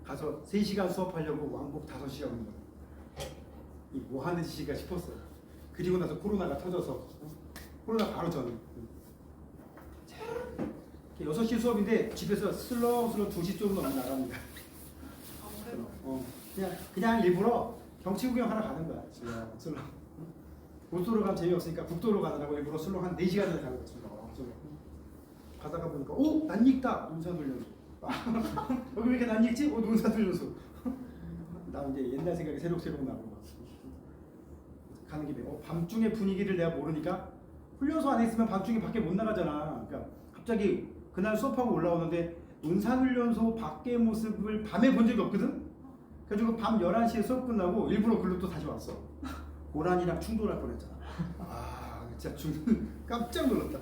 가서 3시간 수업하려고 왕복 5시간 온 거야. 이 뭐 하는 짓인가 싶었어요. 그리고 나서 코로나가 터져서 코로나 바로 전에 6시 수업인데 집에서 슬렁슬렁 2시 정도 나갑니다. 그냥 일부러 경치 구경 하러 가는 거야. 슬렁. 고속도로 가면 재미없으니까 국도로 가느라고 일부러 슬렁 한 4시간 전에 가는 거야. 가다가 보니까 낯익다. 눈산 훈련소. 여기 왜 이렇게 낯익지? 눈산 훈련소. 나 이제 옛날 생각이 새록새록 나고 가는 김에 밤중에 분위기를 내가 모르니까 훈련소 안에 있으면 밤중에 밖에 못 나가잖아. 그러니까 갑자기 그날 수업하고 올라오는데 논산훈련소 밖의 모습을 밤에 본 적이 없거든? 그래가지고 밤 11시에 수업 끝나고 일부러 글로 또 다시 왔어. 고란이랑 충돌할 뻔했잖아. 진짜 깜짝 놀랐다.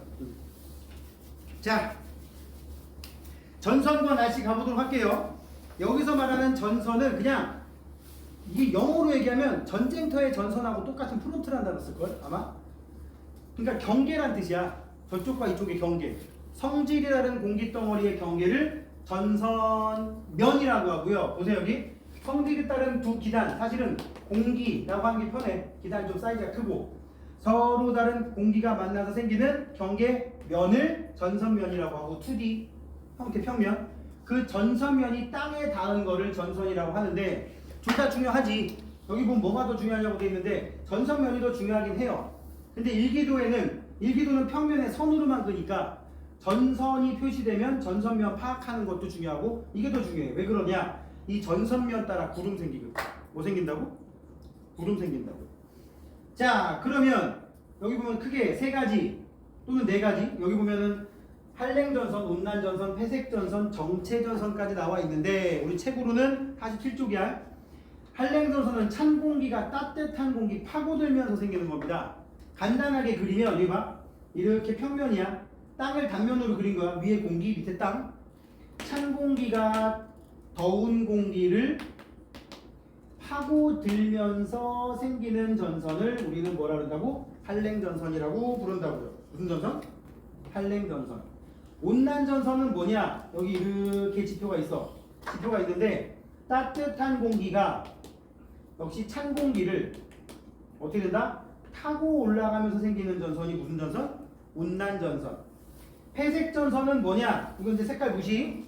자, 전선과 날씨 가보도록 할게요. 여기서 말하는 전선은 그냥 이게 영어로 얘기하면 전쟁터의 전선하고 똑같은 프론트란다고 쓸걸 아마. 그러니까 경계란 뜻이야. 저쪽과 이쪽의 경계. 성질이라는 공기덩어리의 경계를 전선면이라고 하고요. 보세요 여기 성질에 따른 두 기단, 사실은 공기라고 하는 게 편해. 기단이 좀 사이즈가 크고 서로 다른 공기가 만나서 생기는 경계면을 전선면이라고 하고 2D 형태평면, 그 전선면이 땅에 닿은 거를 전선이라고 하는데 둘 다 중요하지. 여기 보면 뭐가 더 중요하냐고 돼 있는데 전선면이 더 중요하긴 해요. 근데 일기도는 평면에 선으로만 그니까 전선이 표시되면 전선면 파악하는 것도 중요하고 이게 더 중요해. 왜 그러냐? 이 전선면 따라 구름 생기거든. 뭐 생긴다고? 구름 생긴다고. 자, 그러면 여기 보면 크게 3가지 또는 4가지, 여기 보면은 한랭전선, 온난전선, 회색전선, 정체전선까지 나와 있는데 우리 책으로는 47쪽이야. 한랭전선은 찬 공기가 따뜻한 공기 파고들면서 생기는 겁니다. 간단하게 그리면 여기 봐. 이렇게 평면이야. 땅을 단면으로 그린 거야. 위에 공기, 밑에 땅. 찬 공기가 더운 공기를 파고들면서 생기는 전선을 우리는 뭐라 그런다고? 한랭전선이라고 부른다고요. 무슨 전선? 한랭전선. 온난전선은 뭐냐? 여기 이렇게 지표가 있어. 지표가 있는데 따뜻한 공기가 역시 찬 공기를 어떻게 된다? 타고 올라가면서 생기는 전선이 무슨 전선? 온난전선. 회색전선은 뭐냐? 이건 이제 색깔 무시.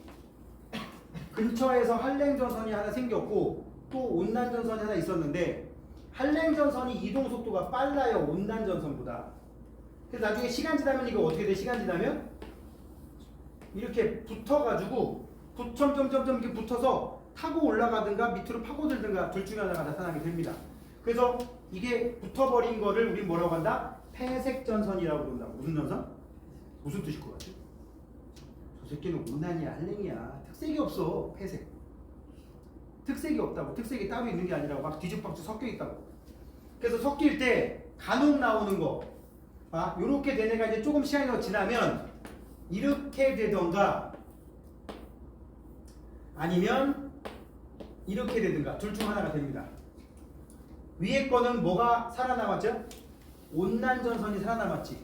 근처에서 한랭전선이 하나 생겼고 또 온난전선이 하나 있었는데 한랭전선이 이동 속도가 빨라요. 온난전선보다. 그래서 나중에 시간 지나면 이거 어떻게 돼? 시간 지나면 이렇게 붙어가지고 점점점점 이렇게 붙어서 타고 올라가든가 밑으로 파고들든가 둘 중에 하나가 나타나게 됩니다. 그래서 이게 붙어버린 거를 우리 뭐라고 한다? 회색전선이라고 부른다. 무슨 전선? 무슨 뜻일 것 같아? 저 새끼는 온난이야 한랭이야. 특색이 없어. 회색. 특색이 없다고. 특색이 따로 있는 게 아니라 막 뒤죽박죽 섞여 있다고. 그래서 섞일 때 간혹 나오는 거. 요렇게 된 애가 이제 조금 시간이 더 지나면 이렇게 되던가 아니면 이렇게 되든가 둘 중 하나가 됩니다. 위에 거는 뭐가 살아남았죠? 온난전선이 살아남았지.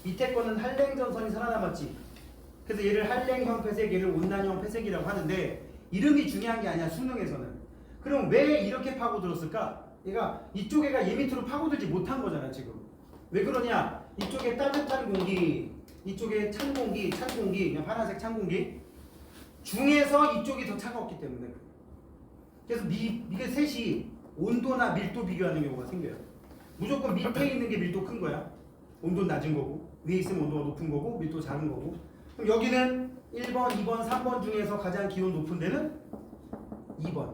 밑에 거는 한랭전선이 살아남았지. 그래서 얘를 한랭형 회색, 얘를 온난형 회색이라고 하는데 이름이 중요한 게 아니야, 수능에서는. 그럼 왜 이렇게 파고들었을까? 얘가 이쪽 애가 얘 밑으로 파고들지 못한 거잖아 지금. 왜 그러냐? 이쪽에 따뜻한 공기, 이쪽에 찬 공기, 그냥 파란색 찬 공기 중에서 이쪽이 더 차가웠기 때문에. 그래서 이게 셋이 온도나 밀도 비교하는 경우가 생겨요. 무조건 밑에 있는 게 밀도 큰 거야. 온도 낮은 거고 위에 있으면 온도가 높은 거고 밀도 작은 거고. 그럼 여기는 1번, 2번, 3번 중에서 가장 기온 높은 데는 2번,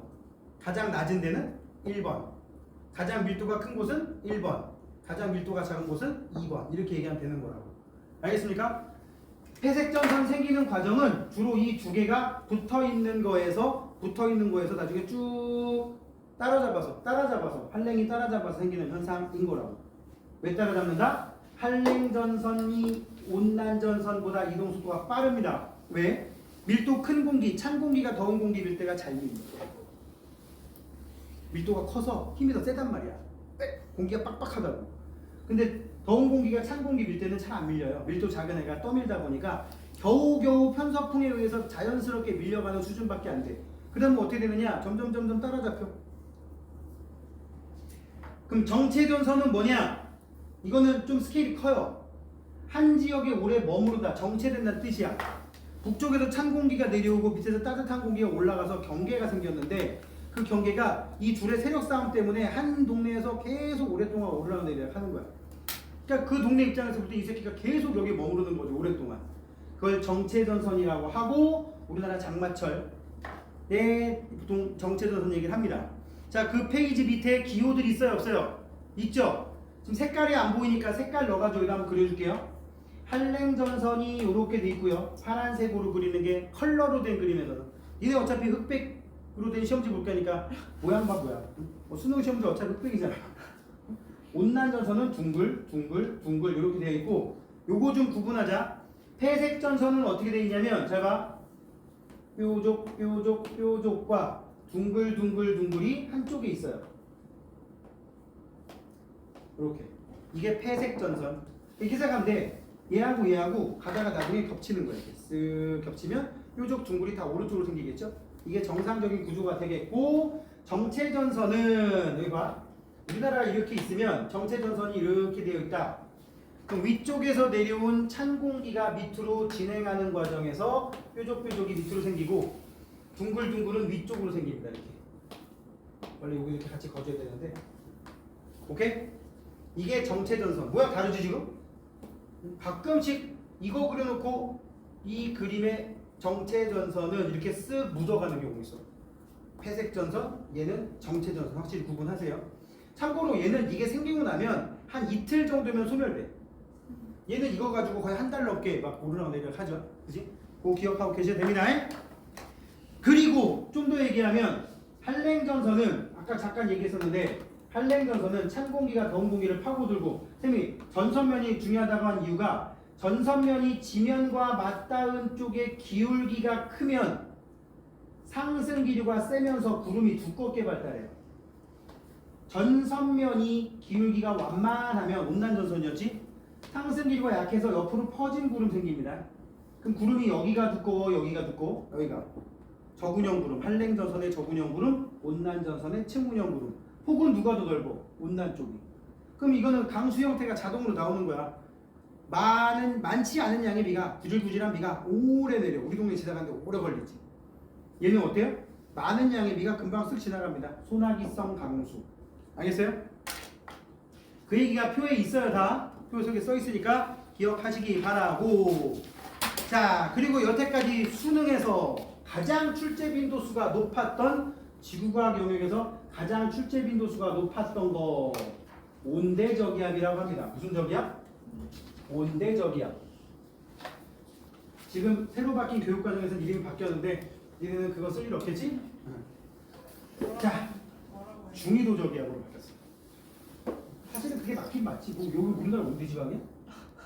가장 낮은 데는 1번, 가장 밀도가 큰 곳은 1번, 가장 밀도가 작은 곳은 2번. 이렇게 얘기하면 되는 거라고. 알겠습니까? 회색전선 생기는 과정은 주로 이 두 개가 붙어있는 거에서 나중에 쭉 따라잡아서 한랭이 따라잡아서 생기는 현상인 거라고. 왜 따라잡는다? 한랭전선이 온난전선보다 이동 속도가 빠릅니다. 왜? 밀도 큰 공기, 찬 공기가 더운 공기 밀 때가 잘 밀립니다. 밀도가 커서 힘이 더 세단 말이야. 공기가 빡빡하다고. 근데 더운 공기가 찬 공기 밀 때는 잘 안 밀려요. 밀도 작은 애가 떠밀다 보니까 겨우겨우 편서풍에 의해서 자연스럽게 밀려가는 수준밖에 안 돼. 그 다음 어떻게 되느냐? 점점 따라잡혀. 그럼 정체전선은 뭐냐? 이거는 좀 스케일이 커요. 한 지역에 오래 머무르다, 정체된다는 뜻이야. 북쪽에서 찬 공기가 내려오고 밑에서 따뜻한 공기가 올라가서 경계가 생겼는데 그 경계가 이 둘의 세력 싸움 때문에 한 동네에서 계속 오랫동안 오르락내리락 하는 거야. 그러니까 그 동네 입장에서 볼 때 이 새끼가 계속 여기 머무르는 거죠, 오랫동안. 그걸 정체전선이라고 하고 우리나라 장마철에 보통 정체전선 얘기를 합니다. 자, 그 페이지 밑에 기호들이 있어요, 없어요? 있죠? 지금 색깔이 안 보이니까 색깔 넣어가지고 여기다 한번 그려줄게요. 한랭전선이 이렇게 돼 있고요. 파란색으로 그리는 게 컬러로 된 그림에서는. 얘네 어차피 흑백으로 된 시험지 볼 거니까 모양 봐 뭐야. 수능 시험지 어차피 흑백이잖아. 온난전선은 둥글 이렇게 되어 있고, 요거 좀 구분하자. 회색전선은 어떻게 되어 있냐면 잘 봐. 뾰족과 둥글이 한쪽에 있어요. 이렇게. 이게 회색전선. 이렇게 생각하면 돼. 얘하고 가다가 나중에 겹치는 거예요. 이렇게 쓱 겹치면 뾰족 둥글이 다 오른쪽으로 생기겠죠? 이게 정상적인 구조가 되겠고, 정체전선은 여기 봐. 우리나라가 이렇게 있으면 정체전선이 이렇게 되어 있다. 그럼 위쪽에서 내려온 찬 공기가 밑으로 진행하는 과정에서 뾰족이 밑으로 생기고, 둥글은 위쪽으로 생깁니다. 이렇게. 원래 여기 이렇게 같이 거줘야 되는데, 오케이? 이게 정체전선. 뭐야 다르지 지금? 가끔씩 이거 그려놓고 이 그림의 정체전선은 이렇게 쓱 묻어가는 경우 있어. 회색전선, 얘는 정체전선. 확실히 구분하세요. 참고로 얘는 이게 생기고 나면 한 이틀 정도면 소멸돼. 얘는 이거 가지고 거의 한 달 넘게 막 오르락내리락 하죠. 그치? 그거 기억하고 계셔야 됩니다. 그리고 좀 더 얘기하면 한랭전선은 아까 잠깐 얘기했었는데, 한랭전선은 찬 공기가 더운 공기를 파고들고, 쌤이 전선면이 중요하다고 한 이유가 전선면이 지면과 맞닿은 쪽에 기울기가 크면 상승 기류가 세면서 구름이 두껍게 발달해요. 전선면이 기울기가 완만하면 온난전선이었지? 상승 기류가 약해서 옆으로 퍼진 구름 생깁니다. 그럼 구름이 여기가 두꺼워, 여기가 저군형 구름, 한랭전선의 저군형 구름, 온난전선의 측문형 구름. 혹은 누가 더 넓어? 온난 쪽이. 그럼 이거는 강수 형태가 자동으로 나오는 거야. 많지 않은 양의 비가, 구질구질한 비가 오래 내려. 우리 동네 지나가는데 오래 걸리지. 얘는 어때요? 많은 양의 비가 금방 쓱 지나갑니다. 소나기성 강수. 알겠어요? 그 얘기가 표에 있어요. 다 표 속에 써 있으니까 기억하시기 바라고. 자, 그리고 여태까지 수능에서 가장 출제 빈도수가 높았던, 지구과학 영역에서 가장 출제 빈도수가 높았던 거 온대저기압이라고 합니다. 무슨 저기압? 온대저기압. 지금 새로 바뀐 교육과정에서는 이름이 바뀌었는데 니네는 그거 쓸 일 없겠지? 자, 중위도 저기압으로 바뀌었어. 사실은 그게 맞긴 맞지. 뭐 여기 우리나라 온대지방이야?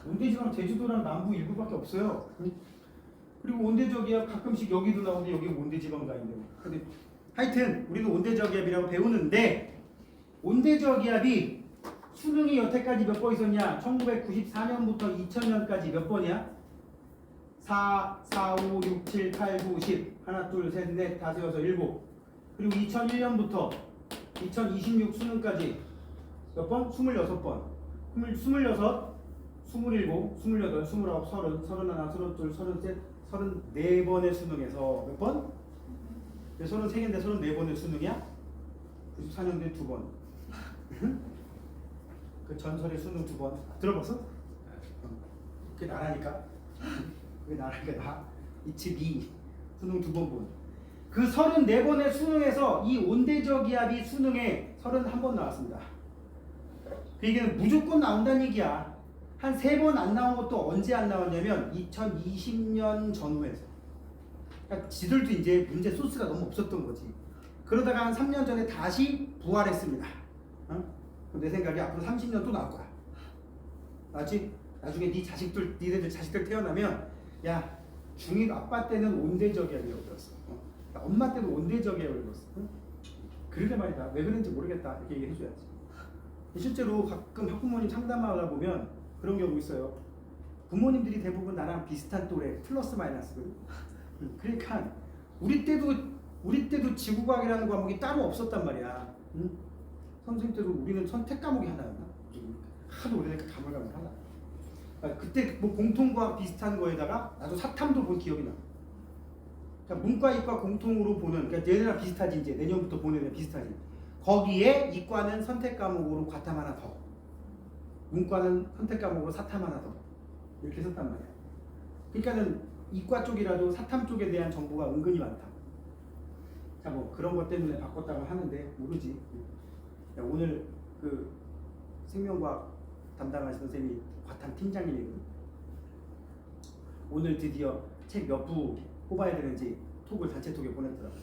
온대지방 제주도랑 남부 일부밖에 없어요. 그리고 온대저기압 가끔씩 여기도 나오는데 여기 온대지방도 아닌데. 근데 하여튼 우리는 온대저기압이라고 배우는데, 온대저기압이 수능이 여태까지 몇 번 있었냐? 1994년부터 2000년까지 몇 번이야? 4, 5, 6, 7, 8, 9, 10 하나, 둘, 셋, 넷, 다섯, 여섯, 일곱. 그리고 2001년부터 2026 수능까지 몇 번? 26번. 26, 27, 28, 29, 30, 31, 32, 33, 34번의 수능에서 몇 번? 33개인데 34번의 수능이야? 94년도에 2번. 그 전설의 수능 2번. 들어봤어? 그게 나라니까. 그게 나라니까 나. 이치비. 수능 2번 본. 그 34번의 수능에서 이 온대저기압이 수능에 31번 나왔습니다. 그 얘기는 무조건 나온다는 얘기야. 한 3번 안 나온 것도 언제 안 나왔냐면 2020년 전후에서. 그러니까 지들도 이제 문제 소스가 너무 없었던 거지. 그러다가 한 3년 전에 다시 부활했습니다. 내 생각에 앞으로 30년 또 나올 거야. 맞지? 나중에 니네들 자식들 태어나면, 야, 중1 아빠 때는 온대저기압이라고 들었어. 엄마 때는 온대저기압을 들었어. 그러게 말이다. 왜 그런지 모르겠다. 이렇게 얘기해줘야지. 실제로 가끔 학부모님 상담하다 보면 그런 경우 있어요. 부모님들이 대부분 나랑 비슷한 또래, 플러스 마이너스거든. 그러니까 우리 때도 우리 때도 지구과학이라는 과목이 따로 없었단 말이야. 응? 선생님 때도 우리는 선택 과목이 하나였나? 하도 오래되니까 가물가물하다. 그때 뭐 공통과학 비슷한 거에다가 나도 사탐도 본 기억이 나. 그러니까 문과 이과 공통으로 보는, 그러니까 얘네랑 비슷하지. 이제 내년부터 보는 애랑 비슷하지. 거기에 이과는 선택 과목으로 과탐 하나 더, 문과는 선택 과목으로 사탐 하나 더, 이렇게 썼단 말이야. 그러니까는 이과 쪽이라도 사탐 쪽에 대한 정보가 은근히 많다. 자, 뭐 그런 것 때문에 바꿨다고 하는데 모르지. 야, 오늘 그 생명과학 담당하신 선생님이 과탐 팀장님이거든. 오늘 드디어 책 몇 부 뽑아야 되는지 톡을 단체 톡에 보냈더라고.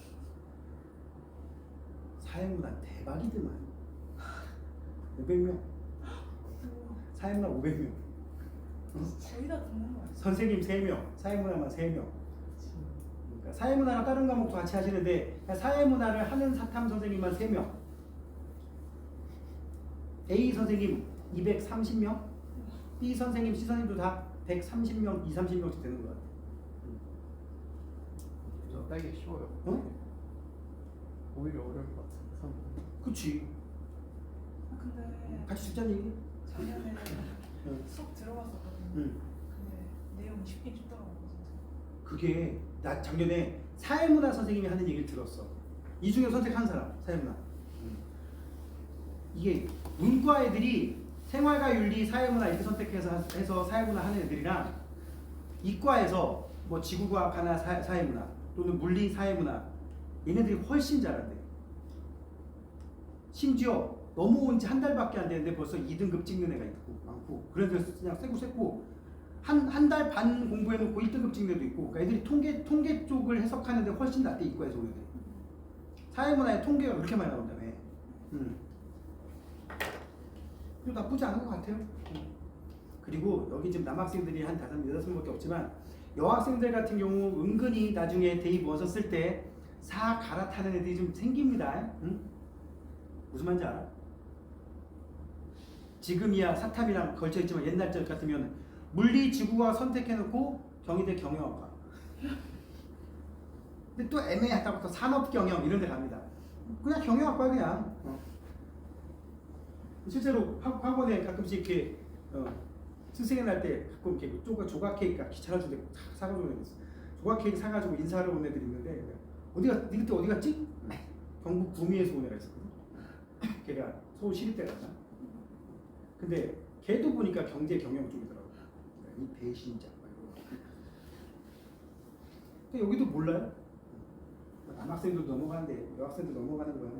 사회문화 대박이더만. 500명. 사회문화 500명. 거의 다 듣는 거야. 선생님 3명, 사회문화만 3명. 그러니까 사회문화랑 다른 과목도 같이 하시는데 사회문화를 하는 사탐 선생님만 3명. A 선생님 230명, B 선생님, C 선생님도 다 130명, 2, 30명씩 되는 거야. 저 따기 쉬워요. 어? 오히려 어려울 것 같은데. 그치. 근데 같이 듣자는 얘기? 작년에 응. 수업 들어봤었거든요. 응. 근데 내용이 쉽긴 쉽더라고요. 그게 나 작년에 사회문화 선생님이 하는 얘기를 들었어. 이 중에 선택한 사람, 사회문화. 이게 문과 애들이 생활과 윤리, 사회문화 이렇게 선택해서 사회문화 하는 애들이랑 이과에서 뭐 지구과학 하나 사회문화 또는 물리 사회문화 얘네들이 훨씬 잘한대. 심지어 넘어온 지 한 달밖에 안 됐는데 벌써 2등급 찍는 애가 있고 많고, 그래서 그냥 쎄고 한 달 반 공부해놓고 1등급 찍는 애도 있고. 그러니까 애들이 통계 쪽을 해석하는데 훨씬 낫대, 이과에서 오는 애. 사회문화에 통계가 그렇게 많이 나온다며. 좀 나쁘지 않은 것 같아요. 그리고 여기 지금 남학생들이 한 5-6명밖에 없지만 여학생들 같은 경우 은근히 나중에 대입 원서 쓸 때 사 갈아타는 애들이 좀 생깁니다. 응? 무슨 말인지 알아? 지금이야 사탐이랑 걸쳐있지만 옛날 적 같으면 물리 지구과학 선택해놓고 경희대 경영학과. 근데 또 애매하다고 또 산업경영 이런 데 갑니다. 그냥 경영학과 그냥. 실제로 학원에 가끔씩 이렇게 스승의 날 때 가끔 이렇게 조각 케이크 귀찮아 주는데 사가지고 오는 애 있어. 조각 케이크 사가지고 인사하러 온 애들이 있는데, 니 그때 어디 갔지? 경북 구미에서 온 애가 있었거든. 걔가 서울 시립대 갔나? 근데 걔도 보니까 경제 경영 쪽이더라고. 이 배신자. 근데 여기도 몰라요? 남학생도 넘어가는데 여학생도 넘어가는 거야.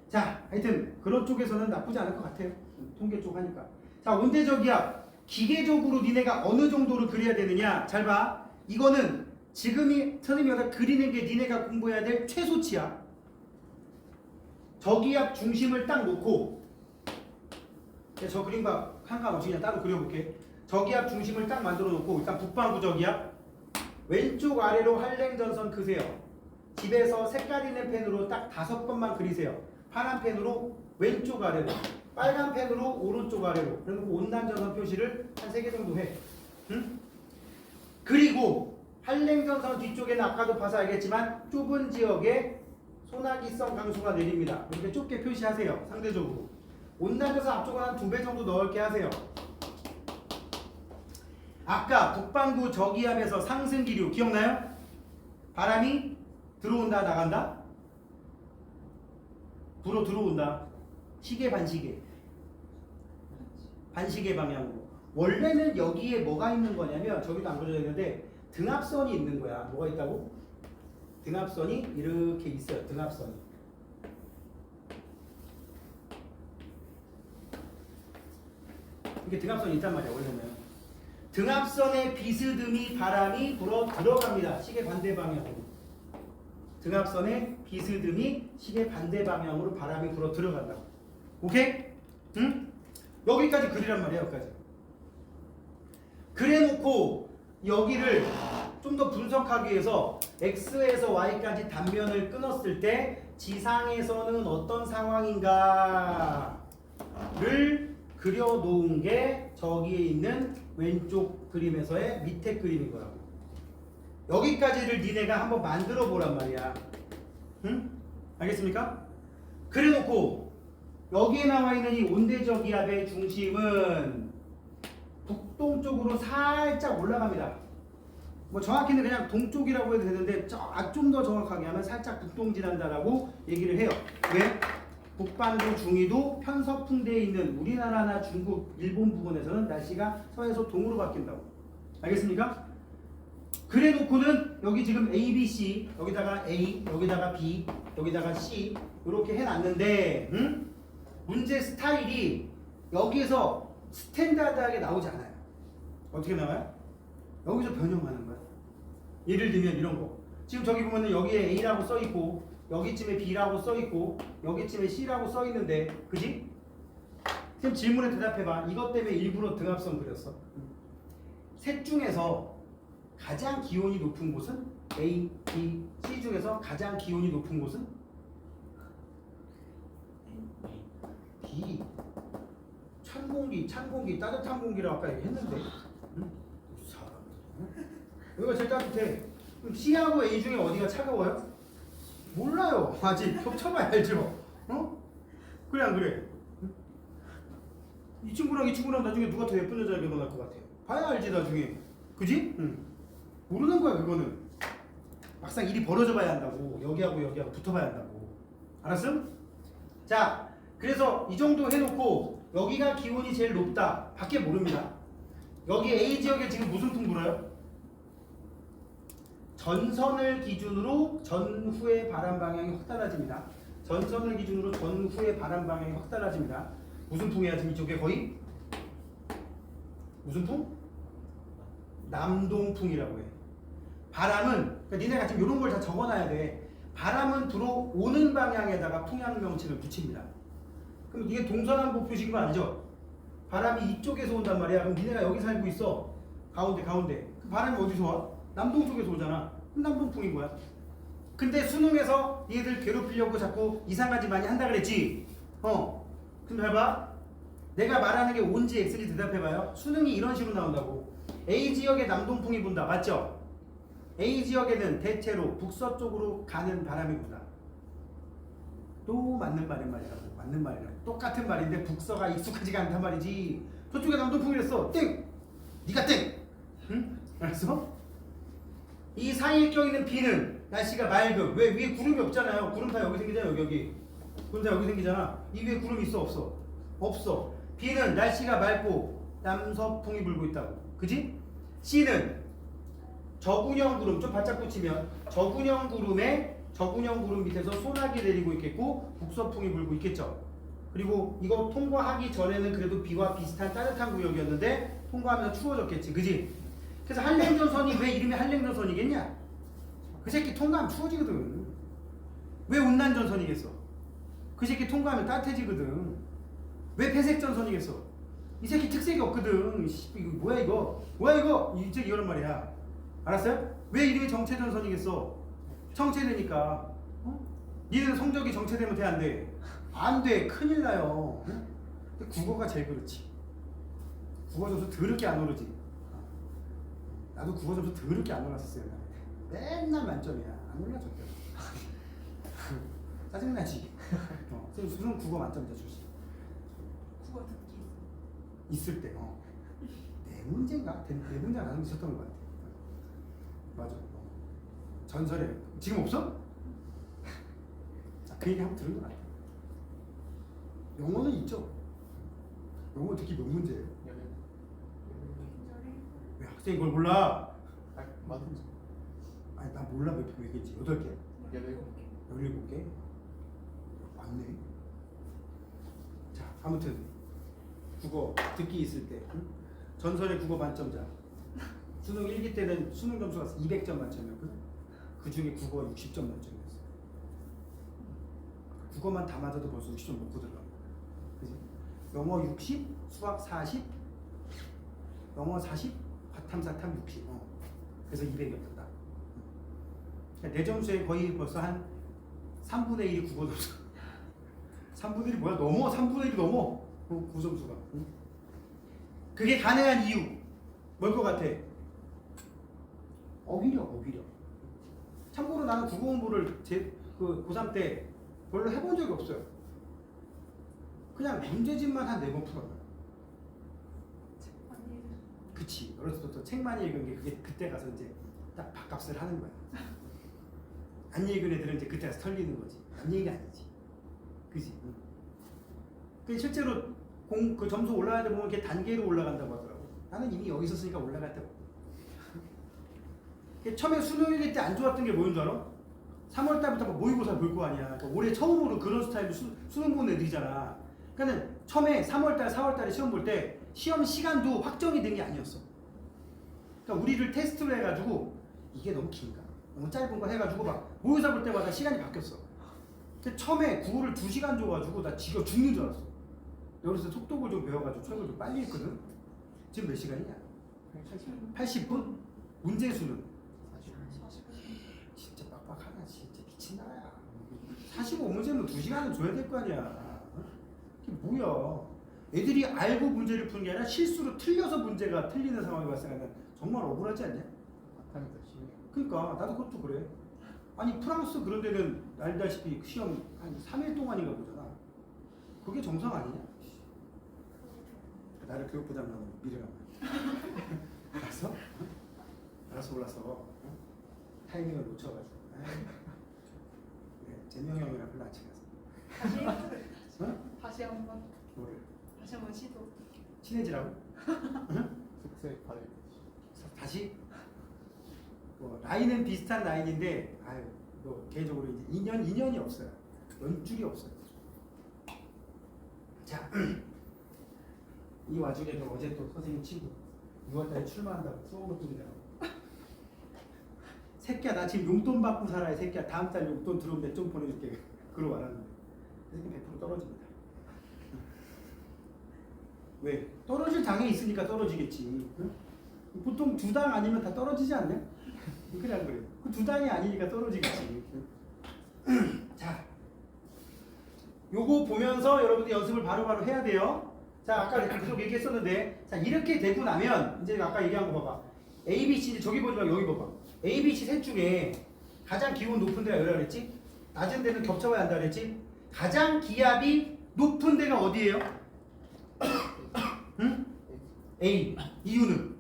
자, 하여튼 그런 쪽에서는 나쁘지 않을 것 같아요. 통계 쪽 하니까. 자, 원대적이야. 기계적으로 니네가 어느 정도로 그려야 되느냐. 잘 봐. 이거는 지금이 선생님이 여기다 그리는 게 니네가 공부해야 될 최소치야. 저기압 중심을 딱 놓고, 저 그림과 상관없이 그냥 따로 그려볼게. 저기압 중심을 딱 만들어 놓고, 일단 북반구 저기압 왼쪽 아래로 한랭전선 그세요. 집에서 색깔 있는 펜으로 딱 5번만 그리세요. 파란 펜으로 왼쪽 아래로, 빨간 펜으로 오른쪽 아래로, 그리고 온난전선 표시를 한 3개 정도 해. 응? 그리고 한랭전선 뒤쪽에는 아까도 봐서 알겠지만 좁은 지역에 소나기성 강수가 내립니다. 이렇게 좁게 표시하세요. 상대적으로. 온난전선 앞쪽은 한 2배 정도 넓게 하세요. 아까 북반구 저기압에서 상승 기류 기억나요? 바람이 들어온다 나간다? 불어 들어온다. 시계 반시계. 반시계 방향으로. 원래는 여기에 뭐가 있는 거냐면, 저기도 안 그려져 있는데 등압선이 있는 거야. 뭐가 있다고? 등압선이 이렇게 있어요. 등압선이. 이게 등압선이 있단 말이야. 원래는. 등압선의 비스듬히 바람이 불어 들어갑니다. 시계 반대 방향으로. 등압선의 비스듬히 시계 반대 방향으로 바람이 불어 들어간다고. 오케이? 응? 여기까지 그리란 말이야. 여기까지. 그래놓고 여기를 좀 더 분석하기 위해서 X에서 Y까지 단면을 끊었을 때 지상에서는 어떤 상황인가를 그려놓은 게 저기에 있는 왼쪽 그림에서의 밑에 그림인 거라고. 여기까지를 니네가 한번 만들어 보란 말이야. 응? 알겠습니까? 그래 놓고 여기에 나와 있는 이 온대적 기압의 중심은 북동쪽으로 살짝 올라갑니다. 뭐 정확히는 그냥 동쪽이라고 해도 되는데 좀 더 정확하게 하면 살짝 북동진한다라고 얘기를 해요. 왜? 북반도 중위도 편서풍대에 있는 우리나라나 중국, 일본 부분에서는 날씨가 서에서 동으로 바뀐다고. 알겠습니까? 그래 놓고는 여기 지금 A, B, C 여기다가 A, 여기다가 B, 여기다가 C 이렇게 해놨는데 문제 스타일이 여기에서 스탠다드하게 나오지 않아요. 어떻게 나와요? 여기서 변형하는 거야. 예를 들면 이런 거. 지금 저기 보면은 여기에 A라고 써 있고 여기쯤에 B라고 써 있고 여기쯤에 C라고 써 있는데, 그지? 지금 질문에 대답해봐. 이것 때문에 일부러 등합선 그렸어. 셋 중에서 가장 기온이 높은 곳은 A, B, C 중에서 가장 기온이 높은 곳은 B. 찬 공기, 따뜻한 공기라고 아까 얘기했는데. 여기가 제일 따뜻해. 그럼 C하고 A 중에 어디가 차가워요? 몰라요. 아직 겹쳐봐야 알죠. 어? 그래 안 그래? 이 친구랑 나중에 누가 더 예쁜 여자를 결혼할 것 같아? 봐야 알지 나중에. 그지? 응. 모르는 거야 그거는. 막상 일이 벌어져 봐야 한다고. 여기하고 붙어봐야 한다고. 알았음? 자, 그래서 이 정도 해놓고 여기가 기온이 제일 높다. 밖에 모릅니다. 여기 A 지역에 지금 무슨 풍 불어요? 전선을 기준으로 전후의 바람 방향이 확 달라집니다. 전선을 기준으로 전후의 바람 방향이 확 달라집니다. 무슨 풍이야 지금 이쪽에 거의? 무슨 풍? 남동풍이라고 해. 바람은, 그러니까 니네가 지금 이런 걸 다 적어놔야 돼. 바람은 들어오는 방향에다가 풍향 명칭을 붙입니다. 그럼 이게 동서남북 표시인 거 아니죠? 바람이 이쪽에서 온단 말이야. 그럼 니네가 여기 살고 있어. 가운데. 그 바람이 어디서 와? 남동쪽에서 오잖아. 그럼 남동풍인 거야. 근데 수능에서 얘들 괴롭히려고 자꾸 이상한 짓 많이 한다 그랬지? 그럼 잘 봐. 내가 말하는 게 온지 X인지 대답해봐요. 수능이 이런 식으로 나온다고. A 지역에 남동풍이 분다. 맞죠? A 지역에는 대체로 북서쪽으로 가는 바람이 분다. 또 맞는 말이라고. 맞는 말이라고. 똑같은 말인데 북서가 익숙하지가 않단 말이지. 저쪽에 남동풍이랬어. 땡! 니가 땡! 응? 알았어? 이 사이에 껴있는 B는 날씨가 맑음. 왜? 위에 구름이 없잖아요. 구름 다 여기 생기잖아. 여기. 구름 다 여기 생기잖아. 이 위에 구름이 있어? 없어? 없어. B는 날씨가 맑고 남서풍이 불고 있다고. 그지? C는 저군형 구름, 좀 바짝 붙이면 저군형 구름 밑에서 소나기 내리고 있겠고 북서풍이 불고 있겠죠. 그리고 이거 통과하기 전에는 그래도 B와 비슷한 따뜻한 구역이었는데 통과하면서 추워졌겠지. 그지? 그래서 한랭전선이 왜 이름이 한랭전선이겠냐? 그 새끼 통과하면 추워지거든. 왜 온난전선이겠어? 그 새끼 통과하면 따뜻해지거든. 왜 회색전선이겠어? 이 새끼 특색이 없거든. 이거 뭐야 이거? 이 새끼 이런 말이야. 알았어요? 왜 이름이 정체전선이겠어? 정체되니까. 니는 성적이 정체되면 돼, 안 돼? 안 돼. 큰일 나요. 근데 국어가 제일 그렇지. 국어 점수 더럽게 안 오르지. 나도 국어 점수 더럽게 안 올랐었어요. 맨날 만점이야. 안 올라 절대. 짜증나지. 무슨 국어 만점이다 주시. 국어 듣기 있을 때. 내 문제인가? 내 문제 안 하는 게 있었던 것 같아. 맞아. 전설에 지금 없어? 그 얘기 한번 들은 것 같아. 영어는 있죠. 영어 듣기 몇 문제예요? 굉장히 왜 학생이 그걸 몰라? 맞은지. 아니 나 몰라. 몇 개겠지? 8개? 17개? 맞네. 자, 아무튼 국어 듣기 있을 때 전설의 국어 만점자. 수능 1기 때는 수능 점수가 200점 만점이었거든. 그 중에 국어 60점 만점이었어. 국어만 다 맞아도 벌써 60점 먹고 들어가. 그지? 영어 60, 수학 40, 영어 40, 과탐사탐 60. 그래서 200이었다. 내 점수에 거의 벌써 한 3분의 1이 국어 점수. 3분의 1이 뭐야? 넘어. 3분의 1이 넘어. 국어 점수가. 그게 가능한 이유 뭘 것 같아? 오히려. 참고로 나는 국어 공부를 그 고3 때 별로 해본 적이 없어요. 그냥 문제집만 한 4번 풀어요. 아니 그치. 어렸을 때부터 책만 읽은 게 그게 그때 가서 이제 딱 밥값을 하는 거야. 안 읽은 애들은 이제 그때 가서 털리는 거지. 안 읽은 게 아니지. 그치. 그 실제로 그 점수 올라가야 돼 보면 이렇게 단계로 올라간다고 하더라고. 나는 이미 여기 있었으니까 올라갈 데가 없고. 처음에 수능일 때 안 좋았던 게 뭐인 줄 알아? 3월 달부터 모의고사 볼 거 아니야. 그러니까 올해 처음으로 그런 스타일로 수능 보는 애들이잖아. 그러니까 처음에 3월 달, 4월 달에 시험 볼 때 시험 시간도 확정이 된 게 아니었어. 그러니까 우리를 테스트로 해가지고 이게 너무 긴가? 너무 짧은 거 해가지고 막 모의고사 볼 때마다 시간이 바뀌었어. 근데 처음에 국어를 2시간 줘가지고 나 지겨 죽는 줄 알았어. 여기서 속독을 좀 배워가지고 책을 좀 빨리 했거든. 지금 몇 시간이냐? 80분? 문제수는? 40분. 진짜 빡빡하다. 진짜 미친 나라야. 45문제면 2시간은 줘야 될 거 아니야. 이게 뭐야? 애들이 알고 문제를 푸는 게 아니라 실수로 틀려서 문제가 틀리는 상황이 발생하면 정말 억울하지 않냐? 바탕이 더 심해요. 그러니까 나도 그것도 그래. 아니 프랑스 그런 데는 알다시피 시험 한 3일 동안인가 보잖아. 그게 정상 아니냐? 나를 교육부장으로 미래가 알았어? 알아서 올라서 타이밍을 놓쳐가지고 재명이 형이랑 별로 안 친해서 다시 한번 뭐를? 다시 한번 시도. 친해지라고? 숙소에 받을 때 다시? 뭐 라인은 비슷한 라인인데 아유 뭐 개인적으로 이제 인연이 없어요. 연줄이 없어요. 자, 이 와중에도 어제 또 선생님 친구 6월달에 출마한다고 수업을 뿌리더라고. 새끼야 나 지금 용돈 받고 살아. 이 새끼야 다음 달 용돈 들어오면 내 좀 보내줄게. 그러고 말하는데 이 새끼 100% 떨어집니다. 왜? 떨어질 당이 있으니까 떨어지겠지. 응? 보통 2당 아니면 다 떨어지지 않냐? 그래 안 그래? 그 2당이 아니니까 떨어지겠지. 자, 요거 보면서 여러분들 연습을 바로바로 해야 돼요. 자, 아까 계속 얘기했었는데, 자 이렇게 되고 나면 이제 아까 얘기한 거 봐봐. A, B, C 저기 보지 말고 여기 봐봐. A, B, C 셋 중에 가장 기온 높은 데가 뭐라 그랬지? 낮은 데는 겹쳐봐야 한다 그랬지? 가장 기압이 높은 데가 어디예요? 응? A. 이유는?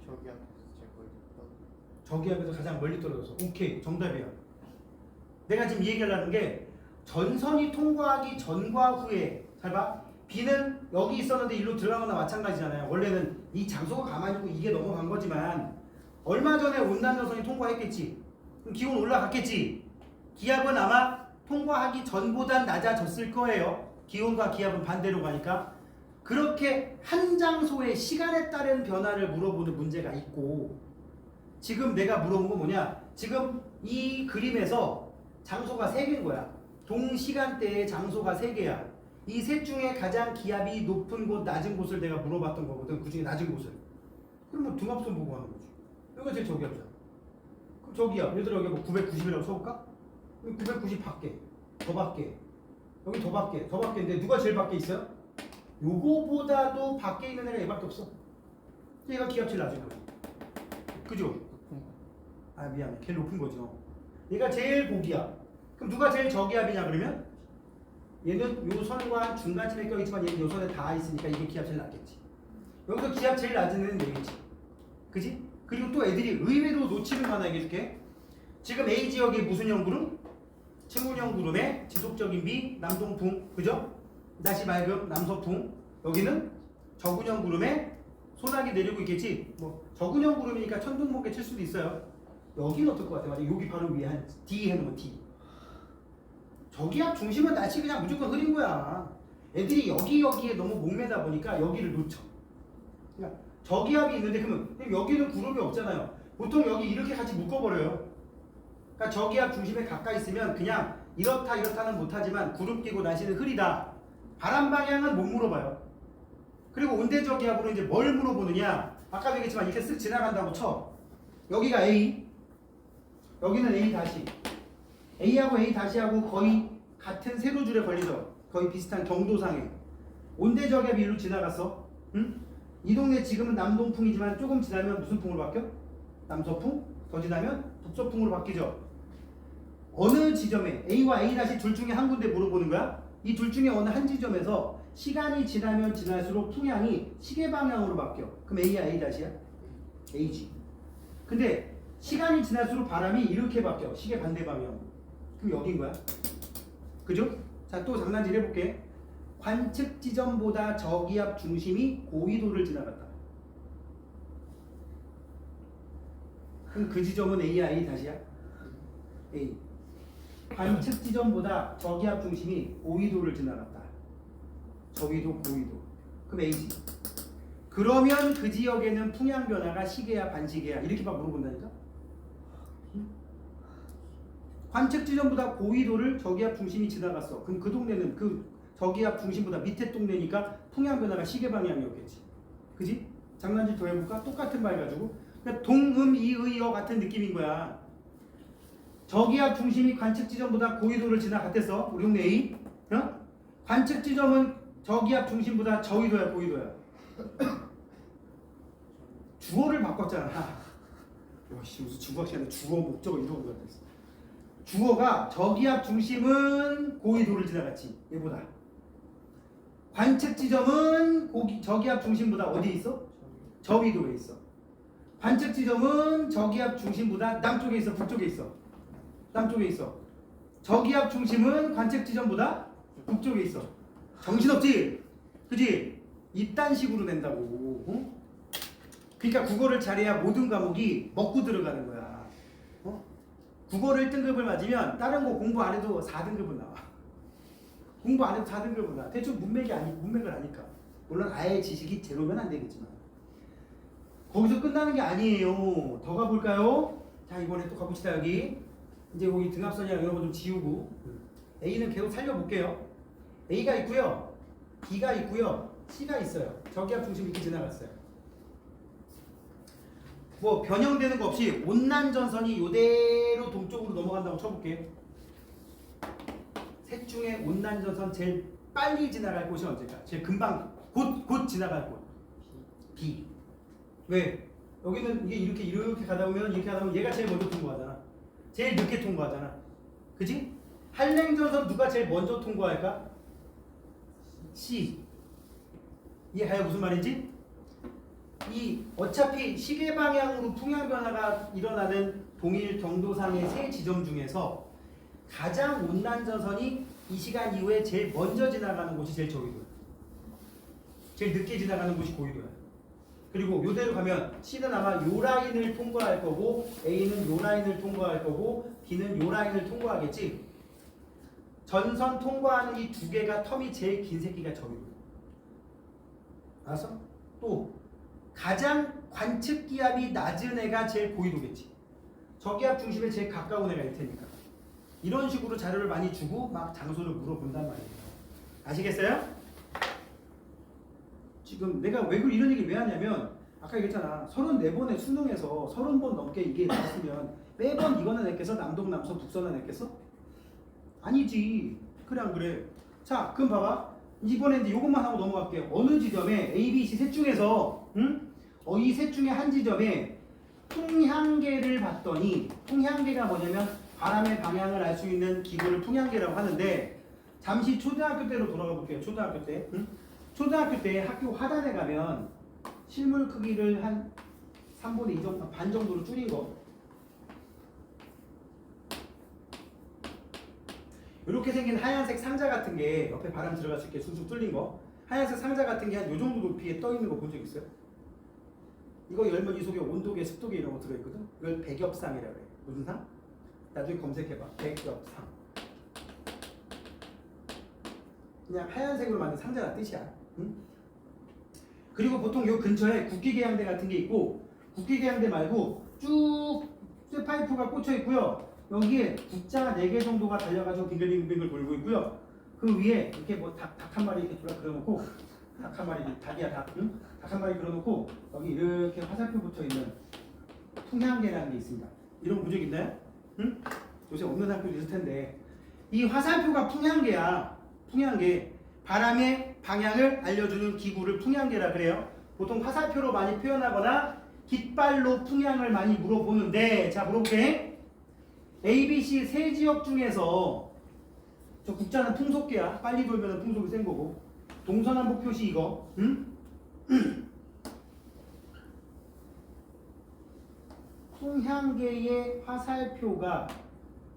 저기 앞에서 제일 멀리 있던 저기 앞에서 가장 멀리 떨어져서. 오케이, 정답이야. 내가 지금 이 얘기하려는 게 전선이 통과하기 전과 후에 잘 봐. B는 여기 있었는데 일로 들어간 거나 마찬가지잖아요. 원래는 이 장소가 가만히 있고 이게 넘어간 거지만 얼마 전에 온난로선이 통과했겠지. 그럼 기온 올라갔겠지. 기압은 아마 통과하기 전보단 낮아졌을 거예요. 기온과 기압은 반대로 가니까. 그렇게 한 장소의 시간에 따른 변화를 물어보는 문제가 있고, 지금 내가 물어본 건 뭐냐? 지금 이 그림에서 장소가 3개인 거야. 동시간대의 장소가 3개야. 이 셋 중에 가장 기압이 높은 곳, 낮은 곳을 내가 물어봤던 거거든. 그 중에 낮은 곳을. 그럼 뭐 등압선 보고 하는 거지. 여기가 제일 저기압이잖아. 그럼 저기압. 예를 들어 여기 뭐 990이라고 써볼까? 990 밖에. 더 밖에. 여기 더 밖에. 더 밖에인데 누가 제일 밖에 있어요? 요거보다도 밖에 있는 애가 얘밖에 없어. 얘가 기압 제일 낮은 거지. 그죠? 높은 거. 아 미안해. 걔 높은 거죠. 얘가 제일 고기압. 그럼 누가 제일 저기압이냐 그러면? 얘는 요 선과 중간쯤에 껴있지만 얘는 요 선에 다 있으니까 이게 기압 제일 낮겠지. 여기서 기압 제일 낮은 애는 얘겠지. 그지? 그리고 또 애들이 의외로 놓치는 거 하나 얘기해줄게. 지금 A 지역이 무슨 형구름? 층운형 구름에 지속적인 비, 남동풍. 그죠? 날씨 맑음, 남서풍. 여기는 저군형 구름에 소나기 내리고 있겠지. 뭐 저군형 구름이니까 천둥번개 칠 수도 있어요. 여기는 어떨 것 같아? 맞아. 여기 바로 위에 한 D 해놓으면 D. 저기압 중심은 날씨 그냥 무조건 흐린 거야. 애들이 여기에 너무 목매다 보니까 여기를 놓쳐. 그러니까 저기압이 있는데 그러면 여기는 구름이 없잖아요. 보통 여기 이렇게 같이 묶어버려요. 그러니까 저기압 중심에 가까이 있으면 그냥 이렇다는 못하지만 구름 끼고 날씨는 흐리다. 바람 방향은 못 물어봐요. 그리고 온대저기압으로 이제 뭘 물어보느냐? 아까도 얘기했지만 이렇게 쓱 지나간다고 쳐. 여기가 A, 여기는 A 다시. A하고 A 다시하고 거의 같은 세로줄에 걸리죠. 거의 비슷한 경도상에. 온대저기압이 일로 지나갔어. 응? 이 동네 지금은 남동풍이지만 조금 지나면 무슨 풍으로 바뀌어? 남서풍, 더 지나면 북서풍으로 바뀌죠. 어느 지점에 A와 A' 둘 중에 한 군데 물어보는 거야. 이 둘 중에 어느 한 지점에서 시간이 지나면 지날수록 풍향이 시계 방향으로 바뀌어. 그럼 A야 A''이야? A지. 근데 시간이 지날수록 바람이 이렇게 바뀌어. 시계 반대 방향. 그럼 여긴 거야. 그죠? 자, 또 장난질 해볼게. 관측 지점보다 저기압 중심이 고위도를 지나갔다. 그럼 그 지점은 A야 A''이야? A. 관측 지점보다 저기압 중심이 고위도를 지나갔다. 저위도, 고위도. 그럼 A지. 그러면 그 지역에는 풍향 변화가 시계야, 반시계야? 이렇게 막 물어본다니까? 관측 지점보다 고위도를 저기압 중심이 지나갔어. 그럼 그 동네는 그 저기압 중심보다 밑에 동네니까 풍향 변화가 시계 방향이었겠지. 그지? 장난질 더 해볼까? 똑같은 말 가지고. 그러니까 동음이의어 같은 느낌인 거야. 저기압 중심이 관측 지점보다 고위도를 지나갔댔어. 우리 동네 A. 어? 관측 지점은 저기압 중심보다 저위도야, 고위도야. 주어를 바꿨잖아. 와씨 무슨 중국학 시간에 주어 목적어 이런 거 같았어. 주어가 저기압 중심은 고위도를 지나갔지. 얘보다. 관측 지점은 저기압 중심보다 어디에 있어? 저위도에 있어. 관측 지점은 저기압 중심보다 남쪽에 있어, 북쪽에 있어? 남쪽에 있어. 저기압 중심은 관측 지점보다 북쪽에 있어. 정신없지? 그지? 이딴 식으로 낸다고. 어? 그러니까 국어를 잘해야 모든 과목이 먹고 들어가는 거야. 어? 국어를 1등급을 맞으면 다른 거 공부 안 해도 4등급은 나와. 공부 안 해도 4등급은 나와. 대충 문맥을 아니까. 물론 아예 지식이 제로면 안 되겠지만. 거기서 끝나는 게 아니에요. 더 가볼까요? 자, 이번에 또 가봅시다. 여기 이제 거기 등압선이랑 이런 거 좀 지우고 A는 계속 살려볼게요. A가 있고요, B가 있고요, C가 있어요. 저기압 중심 이렇게 지나갔어요. 뭐 변형되는 거 없이 온난전선이 이대로 동쪽으로 넘어간다고 쳐볼게요. 셋 중에 온난전선 제일 빨리 지나갈 곳이 언제일까? 제일 금방 곧 지나갈 곳. B. 왜? 여기는 이게 이렇게 가다 보면 얘가 제일 먼저 통과하잖아. 제일 늦게 통과하잖아. 그지? 한랭전선 누가 제일 먼저 통과할까? C. 이해가요? 무슨 말인지? 이 어차피 시계 방향으로 풍향 변화가 일어나는 동일 경도상의 세 지점 중에서 가장 온난전선이 이 시간 이후에 제일 먼저 지나가는 곳이 제일 저기도야. 제일 늦게 지나가는 곳이 고위도야. 그리고 요대로 가면 C는 아마 요 라인을 통과할 거고 A는 요 라인을 통과할 거고 B는 요 라인을 통과하겠지. 전선 통과하는 이 두 개가 텀이 제일 긴 새끼가 저기도야. 알았어? 또 가장 관측 기압이 낮은 애가 제일 고위도겠지. 저기압 중심에 제일 가까운 애가 일 테니까. 이런 식으로 자료를 많이 주고 막 장소를 물어본단 말이에요. 아시겠어요? 지금 내가 왜 이런 얘기를 왜 하냐면 아까 얘기했잖아. 34번의 수능에서 30번 넘게 이게 나왔으면 매번 이거나 냈겠어? 남동, 남서, 북서나 냈겠어? 아니지. 그래 안 그래? 자, 그럼 봐봐. 이번에 이제 요것만 하고 넘어갈게요. 어느 지점에 A, B, C 셋 중에서 이 셋 중에 한 지점에 풍향계를 봤더니 풍향계가 뭐냐면 바람의 방향을 알 수 있는 기구를 풍향계라고 하는데 잠시 초등학교 때로 돌아가 볼게요. 초등학교 때. 초등학교 때 학교 화단에 가면 실물 크기를 한 3분의 2 정도, 반 정도로 줄인 거. 이렇게 생긴 하얀색 상자 같은 게 옆에 바람 들어갈 수 있게 쑥쑥 뚫린 거. 하얀색 상자 같은 게 한 요 정도 높이에 떠 있는 거 본 적 있어요? 이거 열면 이 속에 온도계, 습도계 이런 거 들어있거든? 이걸 백엽상이라고 해. 무슨 상? 나중에 검색해봐. 백엽상. 그냥 하얀색으로 만든 상자란 뜻이야. 응? 그리고 보통 요 근처에 국기계양대 같은 게 있고 국기계양대 말고 쭉 쇠파이프가 꽂혀 있고요. 여기에 국자 4개 정도가 달려가지고 빙글빙글 돌고 있고요. 그 위에 이렇게 뭐 닭 한 마리 이렇게 그려놓고 닭 한 마리, 닭이야 닭, 응? 닭 한 마리 그려놓고 여기 이렇게 화살표 붙어 있는 풍향계라는 게 있습니다. 이런 본 적 있나요? 응? 요새 없는 학교도 있을 텐데 이 화살표가 풍향계야. 풍향계. 바람의 방향을 알려주는 기구를 풍향계라 그래요. 보통 화살표로 많이 표현하거나 깃발로 풍향을 많이 물어보는데, 자 물어볼게. A, B, C 세 지역 중에서 저 국자는 풍속계야. 빨리 돌면 풍속이 센 거고. 동서남북 표시 이거. 응? 풍향계의 화살표가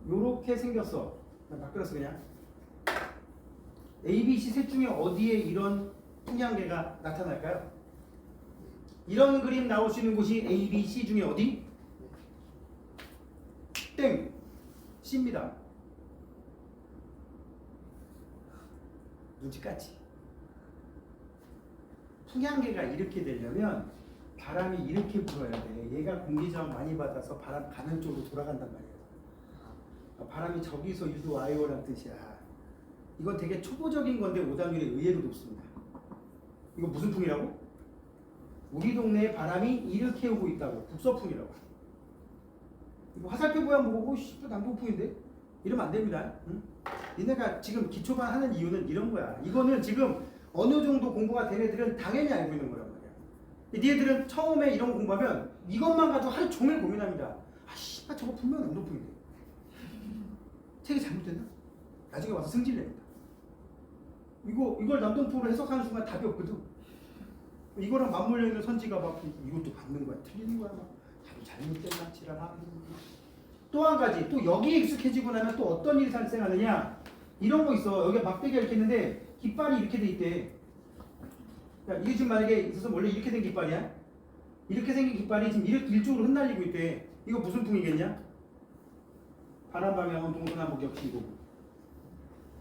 요렇게 생겼어. 나 바꾸었어 그냥. A, B, C 셋 중에 어디에 이런 풍향계가 나타날까요? 이런 그림 나올 수 있는 곳이 A, B, C 중에 어디? 땡! C입니다. 눈치까지. 풍향계가 이렇게 되려면 바람이 이렇게 불어야 돼. 얘가 공기 저항 많이 받아서 바람 가는 쪽으로 돌아간단 말이야. 바람이 저기서 이리로 와요라는 뜻이야. 이건 되게 초보적인 건데 오답률이 의외로 높습니다. 이거 무슨 풍이라고? 우리 동네에 바람이 이렇게 오고 있다고. 북서풍이라고. 이거 화살표 모양 보고 씨, 남동풍인데? 이러면 안 됩니다. 응? 니네가 지금 기초반 하는 이유는 이런 거야. 이거는 지금 어느 정도 공부가 된 애들은 당연히 알고 있는 거란 말이야. 니네들은 처음에 이런 거 공부하면 이것만 가지고 하루 종일 고민합니다. 아 씨발 저거 분명 남동풍인데. 책이 잘못됐나? 나중에 와서 승질냅니다. 이걸 남동풍으로 해석하는 순간 답이 없거든. 이거랑 맞물려 있는 선지가 막 이것도 맞는 거야, 틀리는 거야, 막 답이 잘못됐나 지랄하고. 또 한 가지, 또 여기에 익숙해지고 나면 또 어떤 일이 발생하느냐? 이런 거 있어. 여기 막대기가 이렇게 있는데 깃발이 이렇게 돼 있대. 야, 이게 지금 만약에 있어서 원래 이렇게 된 깃발이야? 이렇게 생긴 깃발이 지금 이렇게 일쪽으로 흩날리고 있대. 이거 무슨 풍이겠냐? 바람 방향은 동서남북 역시 이거고.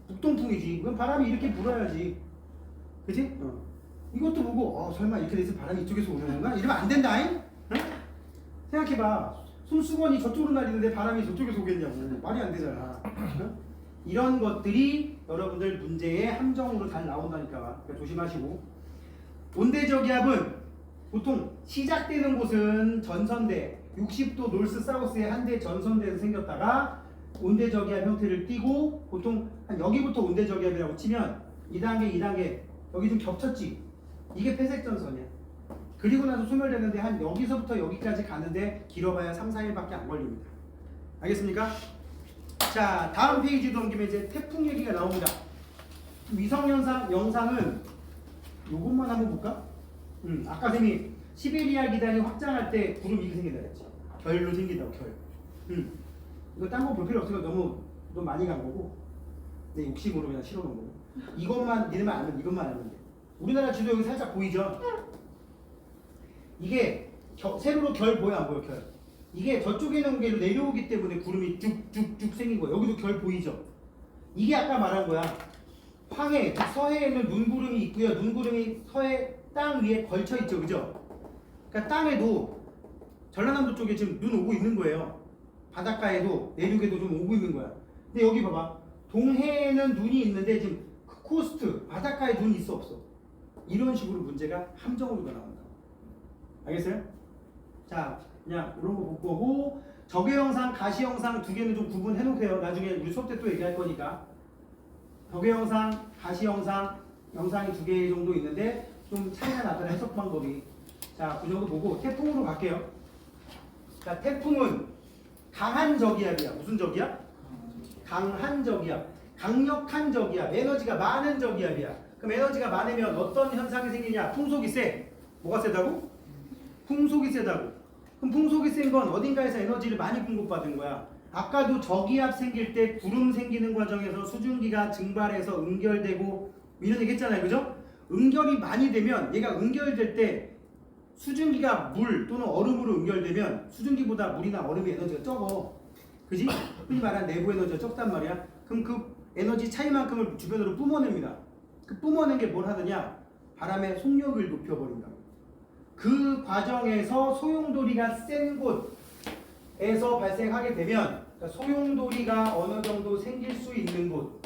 북동풍이지. 그럼 바람이 이렇게 불어야지. 그치? 이것도 보고 설마 이렇게 돼서 바람이 이쪽에서 오는 건가? 이러면 안 된다잉? 응? 생각해봐. 손수건이 저쪽으로 날리는데 바람이 저쪽에서 오겠냐고. 말이 안 되잖아. 응? 이런 것들이 여러분들 문제의 함정으로 잘 나온다니까. 그러니까 조심하시고. 온대저기압은 보통 시작되는 곳은 전선대 60도 노스 사우스의 한 대 전선대에서 생겼다가 온대저기압 형태를 띠고 보통 한 여기부터 온대저기압이라고 치면 2단계 2단계 여기 좀 겹쳤지. 이게 폐색전선이야. 그리고 나서 소멸되는데 한 여기서부터 여기까지 가는데 길어봐야 3, 4일밖에 안 걸립니다. 알겠습니까? 자, 다음 페이지 넘기면 이제 태풍 얘기가 나옵니다. 위성현상 영상은 요것만 한번 볼까? 아까 쌤이 시베리아 기단이 확장할 때 구름이 이렇게 생긴다 했지. 결로 생긴다고, 결. 이거 딴 거 볼 필요 없으니까 너무 많이 간 거고 내 욕심으로 그냥 실어놓은 거고 이것만 니네만 알면 이것만 알면 돼. 우리나라 지도 여기 살짝 보이죠? 이게 세로로 결 보여 안 보여? 결. 이게 저쪽에 있는 게 내려오기 때문에 구름이 쭉쭉쭉 생긴 거야. 여기도 결 보이죠? 이게 아까 말한 거야. 황해, 즉 서해에는 눈구름이 있고요. 눈구름이 서해 땅 위에 걸쳐 있죠, 그죠? 그러니까 땅에도 전라남도 쪽에 지금 눈 오고 있는 거예요. 바닷가에도 내륙에도 좀 오고 있는 거야. 근데 여기 봐봐. 동해에는 눈이 있는데 지금 코스트 바닷가에 눈이 있어 없어? 이런 식으로 문제가 함정으로 나온다. 알겠어요? 자, 그냥 이런 거 볼 거고 적외 영상, 가시 영상 두 개는 좀 구분해 놓으세요. 나중에 우리 수업 때 또 얘기할 거니까. 적외 영상, 가시 영상, 영상이 두 개 정도 있는데 좀 차이가 나더라 해석 방법이. 자, 그 정도 보고 태풍으로 갈게요. 자, 태풍은 강한 저기압이야. 무슨 저기압? 강한 저기압. 강력한 저기압. 에너지가 많은 저기압이야. 그럼 에너지가 많으면 어떤 현상이 생기냐? 풍속이 세. 뭐가 세다고? 풍속이 세다고. 그럼 풍속이 센 건 어딘가에서 에너지를 많이 공급받은 거야. 아까도 저기압 생길 때 구름 생기는 과정에서 수증기가 증발해서 응결되고 이런 얘기 했잖아요. 그죠? 응결이 많이 되면 얘가 응결될 때 수증기가 물 또는 얼음으로 응결되면 수증기보다 물이나 얼음의 에너지가 적어. 그지? 흔히 말하는 내부 에너지가 적단 말이야. 그럼 그 에너지 차이만큼을 주변으로 뿜어냅니다. 그 뿜어낸 게 뭘 하느냐? 바람의 속력을 높여버린다. 그 과정에서 소용돌이가 센 곳에서 발생하게 되면 그러니까 소용돌이가 어느 정도 생길 수 있는 곳.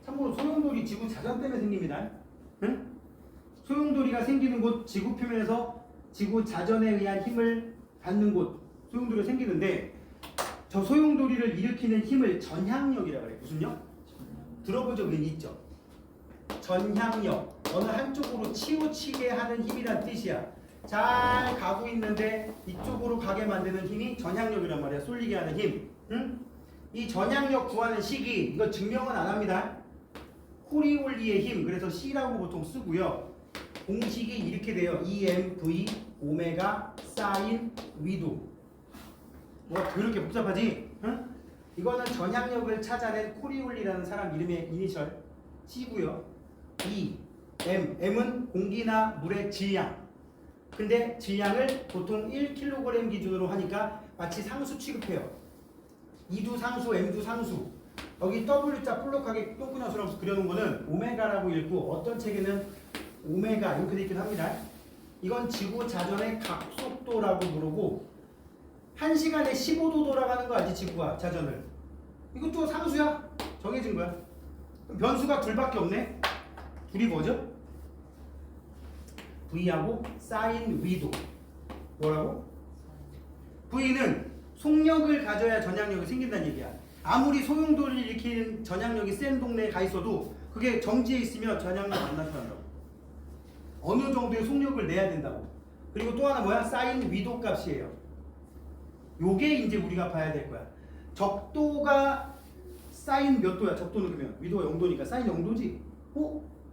참고로 소용돌이 지구 자전 때문에 생깁니다. 응? 소용돌이가 생기는 곳, 지구 표면에서 지구 자전에 의한 힘을 받는 곳, 소용돌이가 생기는데 저 소용돌이를 일으키는 힘을 전향력이라고 해요. 무슨 력? 들어본 적은 있죠? 전향력, 어느 한쪽으로 치우치게 하는 힘이란 뜻이야. 잘 가고 있는데 이쪽으로 가게 만드는 힘이 전향력이란 말이야. 쏠리게 하는 힘. 응? 이 전향력 구하는 식이 이거 증명은 안 합니다. 코리올리의 힘, 그래서 C라고 보통 쓰고요. 공식이 이렇게 돼요. EMV 오메가 사인 위도. 뭐가 그렇게 복잡하지? 응? 이거는 전향력을 찾아낸 코리올리라는 사람 이름의 이니셜 C고요. E, M은 공기나 물의 질량. 근데 질량을 보통 1kg 기준으로 하니까 마치 상수 취급해요. E도 상수, M도 상수. 여기 W자 볼록하게 똥꾸녕 수로 그려놓은 거는 오메가라고 읽고 어떤 책에는 오메가 이렇게 되어 있긴 합니다. 이건 지구 자전의 각속도라고 부르고 1시간에 15도 돌아가는 거 알지? 지구가 자전을. 이것도 상수야. 정해진 거야. 그럼 변수가 둘밖에 없네. 둘이 뭐죠? V하고 사인 위도. 뭐라고? V는 속력을 가져야 전향력이 생긴다는 얘기야. 아무리 소용돌이를 일으키는 전향력이 센 동네에 가 있어도 그게 정지해 있으면 전향력 안 나타난다고. 어느 정도의 속력을 내야 된다고. 그리고 또 하나 뭐야? 사인 위도 값이에요. 요게 이제 우리가 봐야 될 거야. 적도가 사인 몇 도야? 적도는 그러면 위도가 0도니까 사인 0도지.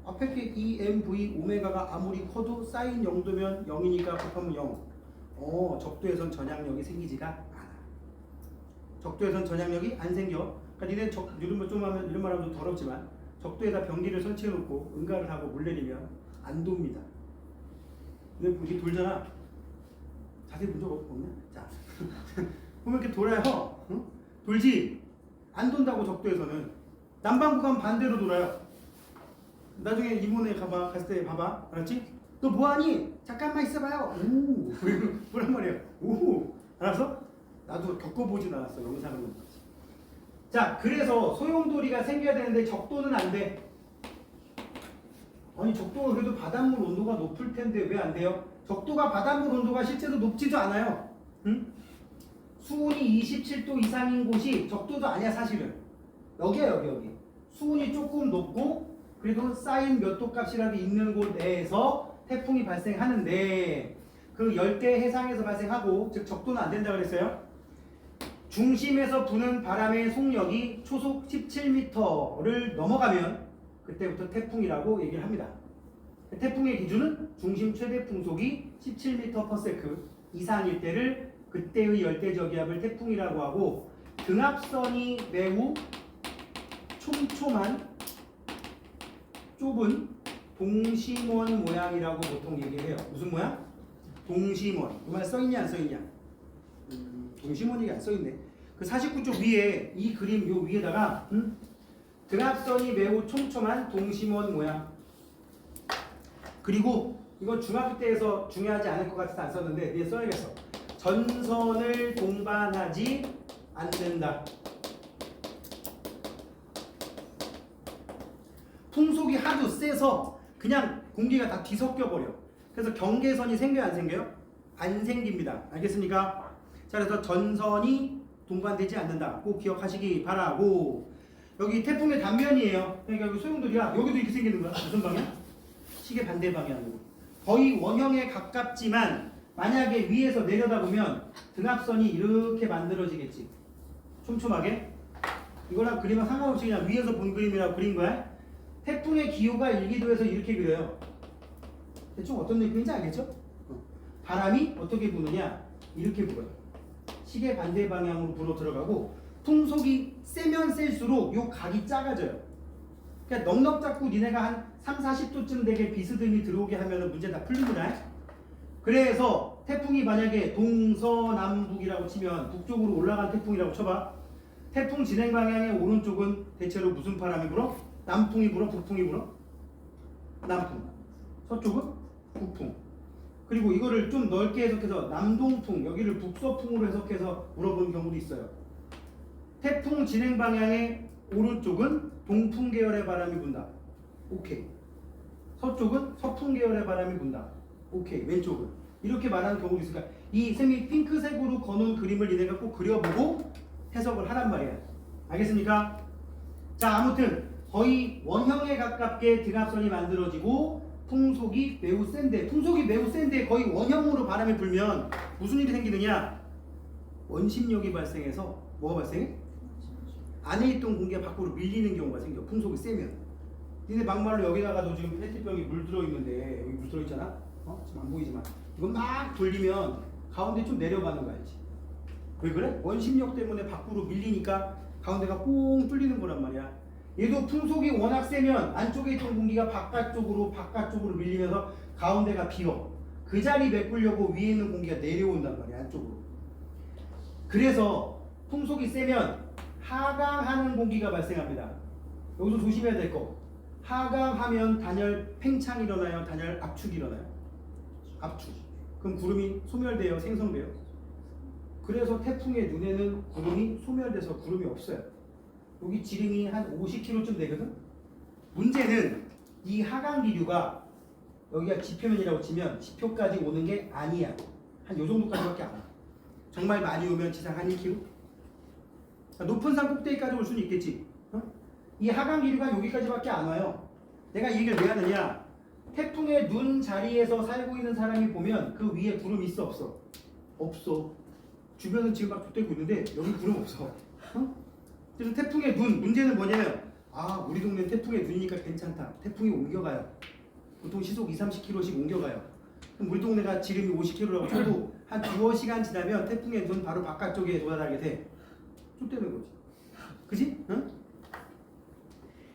앞에 게 EMV 오메가가 아무리 커도 사인 0도면 0이니까 곱하면 0. 적도에선 전향력이 생기지가 않아. 적도에선 전향력이 안 생겨. 그러니까 니네 이런 말 하면 좀 더럽지만 적도에다 변기를 설치해 놓고 응가를 하고 물 내리면 안 돕니다. 근데 이게 돌잖아. 자세히 본 적 없냐? 자, 보면 이렇게 돌아요. 응? 돌지? 안 돈다고 적도에서는. 남반구 가면 반대로 돌아요. 나중에 이모네 갔을 때 봐봐. 알았지? 너 뭐하니? 잠깐만 있어봐요. 오, 그런 말이야. 오, 알았어? 나도 겪어보진 않았어. 영상은. 자, 그래서 소용돌이가 생겨야 되는데 적도는 안 돼. 아니, 적도가 그래도 바닷물 온도가 높을 텐데 왜 안 돼요? 적도가 바닷물 온도가 실제로 높지도 않아요. 응? 수온이 27도 이상인 곳이 적도도 아니야, 사실은. 여기야, 여기. 수온이 조금 높고 그래도 사인 몇 도 값이라도 있는 곳 내에서 태풍이 발생하는데 그 열대 해상에서 발생하고, 즉 적도는 안 된다 그랬어요. 중심에서 부는 바람의 속력이 초속 17m를 넘어가면 그때부터 태풍이라고 얘기를 합니다. 태풍의 기준은 중심 최대 풍속이 17m/s 이상일 때를 그때의 열대적 기압을 태풍이라고 하고, 등압선이 매우 촘촘한 좁은 동심원 모양이라고 보통 얘기를 해요. 무슨 모양? 동심원. 이 말 써있냐 안 써있냐? 동심원이 안 써있네. 그 49쪽 위에 이 그림 요 위에다가 등압선이 매우 촘촘한 동심원 모양. 그리고 이건 중학교 때에서 중요하지 않을 것 같아서 안 썼는데 뒤에 써야겠어. 전선을 동반하지 않는다. 풍속이 하도 세서 그냥 공기가 다 뒤섞여 버려. 그래서 경계선이 생겨요, 안 생겨요? 안 생깁니다. 알겠습니까? 자, 그래서 전선이 동반되지 않는다. 꼭 기억하시기 바라고. 여기 태풍의 단면이에요. 그러니까 여기 소용돌이야. 여기도 이렇게 생기는 거야. 무슨 방향? 시계 반대 방향으로. 거의 원형에 가깝지만 만약에 위에서 내려다보면 등압선이 이렇게 만들어지겠지. 촘촘하게. 이거랑 그림은 상관없이 그냥 위에서 본 그림이라고 그린 거야. 태풍의 기호가 일기도에서 이렇게 그려요. 대충 어떤 느낌인지 알겠죠? 바람이 어떻게 부느냐? 이렇게 불어요. 시계 반대 방향으로 불어 들어가고, 풍속이 세면 셀수록 요 각이 작아져요. 그러니까 넉넉 잡고 니네가 한 3, 40도쯤 되게 비스듬히 들어오게 하면 문제 다 풀립니다. 그래서 태풍이 만약에 동서남북이라고 치면 북쪽으로 올라간 태풍이라고 쳐봐. 태풍 진행 방향의 오른쪽은 대체로 무슨 바람이 불어? 남풍이 불어? 북풍이 불어? 남풍. 서쪽은 북풍. 그리고 이거를 좀 넓게 해석해서 남동풍, 여기를 북서풍으로 해석해서 물어보는 경우도 있어요. 태풍 진행 방향의 오른쪽은 동풍 계열의 바람이 분다. 오케이. 서쪽은 서풍 계열의 바람이 분다. 오케이. 왼쪽은. 이렇게 말하는 경우도 있으니까 이 쌤이 핑크색으로 거놓은 그림을 니네가 꼭 그려보고 해석을 하란 말이야. 알겠습니까? 자, 아무튼 거의 원형에 가깝게 등압선이 만들어지고 풍속이 매우 센데 거의 원형으로 바람이 불면 무슨 일이 생기느냐? 원심력이 발생해서 뭐가 발생해? 안에 있던 공기가 밖으로 밀리는 경우가 생겨. 풍속이 세면. 니네 막말로 여기다가도 지금 페트병에 물 들어있는데 여기 물 들어있잖아? 지금 안 보이지만 이거 막 돌리면 가운데 좀 내려가는 거 알지? 왜 그래? 원심력 때문에 밖으로 밀리니까 가운데가 꽁 뚫리는 거란 말이야. 얘도 풍속이 워낙 세면 안쪽에 있던 공기가 바깥쪽으로 밀리면서 가운데가 비어. 그 자리 메꾸려고 위에 있는 공기가 내려온단 말이야, 안쪽으로. 그래서 풍속이 세면 하강하는 공기가 발생합니다. 여기서 조심해야 될 거. 하강하면 단열 팽창이 일어나요? 단열 압축이 일어나요? 압축. 그럼 구름이 소멸돼요? 생성돼요? 그래서 태풍의 눈에는 구름이 소멸돼서 구름이 없어요. 여기 지름이 한 50km쯤 되거든? 문제는 이 하강 기류가 여기가 지표면이라고 치면 지표까지 오는 게 아니야. 한 요 정도까지밖에 안 와. 정말 많이 오면 지상 한 1km? 높은 산 꼭대기까지 올 수는 있겠지. 이 하강 기류가 여기까지밖에 안 와요. 내가 이 얘기를 왜 하느냐? 태풍의 눈 자리에서 살고 있는 사람이 보면 그 위에 구름 있어 없어? 없어. 주변은 지금 막 돋대고 있는데 여기 구름 없어. 그래서 태풍의 눈, 문제는 뭐냐면 우리 동네는 태풍의 눈이니까 괜찮다. 태풍이 옮겨가요. 보통 시속 20-30km씩 옮겨가요. 그럼 우리 동네가 지름이 50km라고 쳐도 한 두어 시간 지나면 태풍의 눈 바로 바깥쪽에 도달하게 돼. 쫓대는 거지. 그지? 응?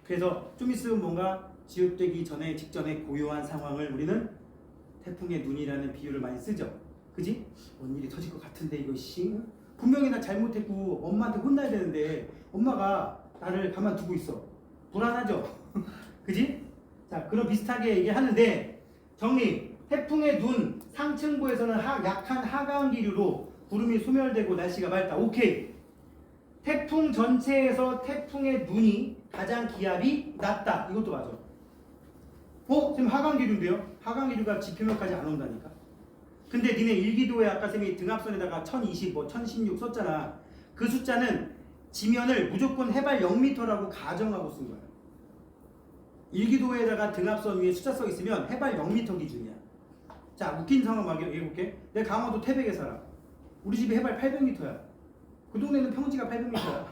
그래서 좀 있으면 뭔가 지읒되기 직전에 고요한 상황을 우리는 태풍의 눈이라는 비유를 많이 쓰죠. 그지? 뭔 일이 터질 것 같은데 이거 분명히 나 잘못했고 엄마한테 혼나야 되는데 엄마가 나를 가만두고 있어. 불안하죠? 그지? 자, 그럼 비슷하게 얘기하는데 정리. 태풍의 눈, 상층부에서는 약한 하강 기류로 구름이 소멸되고 날씨가 맑다. 오케이. 태풍 전체에서 태풍의 눈이 가장 기압이 낮다. 이것도 맞아. 지금 하강 기류인데요? 하강 기류가 지표면까지 안 온다니까. 근데 니네 일기도에 아까 쌤이 등압선에다가 1020, 1016 썼잖아. 그 숫자는 지면을 무조건 해발 0m라고 가정하고 쓴 거야. 일기도에다가 등압선 위에 숫자 써 있으면 해발 0m 기준이야. 자, 웃긴 상황 얘기해볼게. 내가 강화도 태백에 살아. 우리 집이 해발 800m야. 그 동네는 평지가 800m야.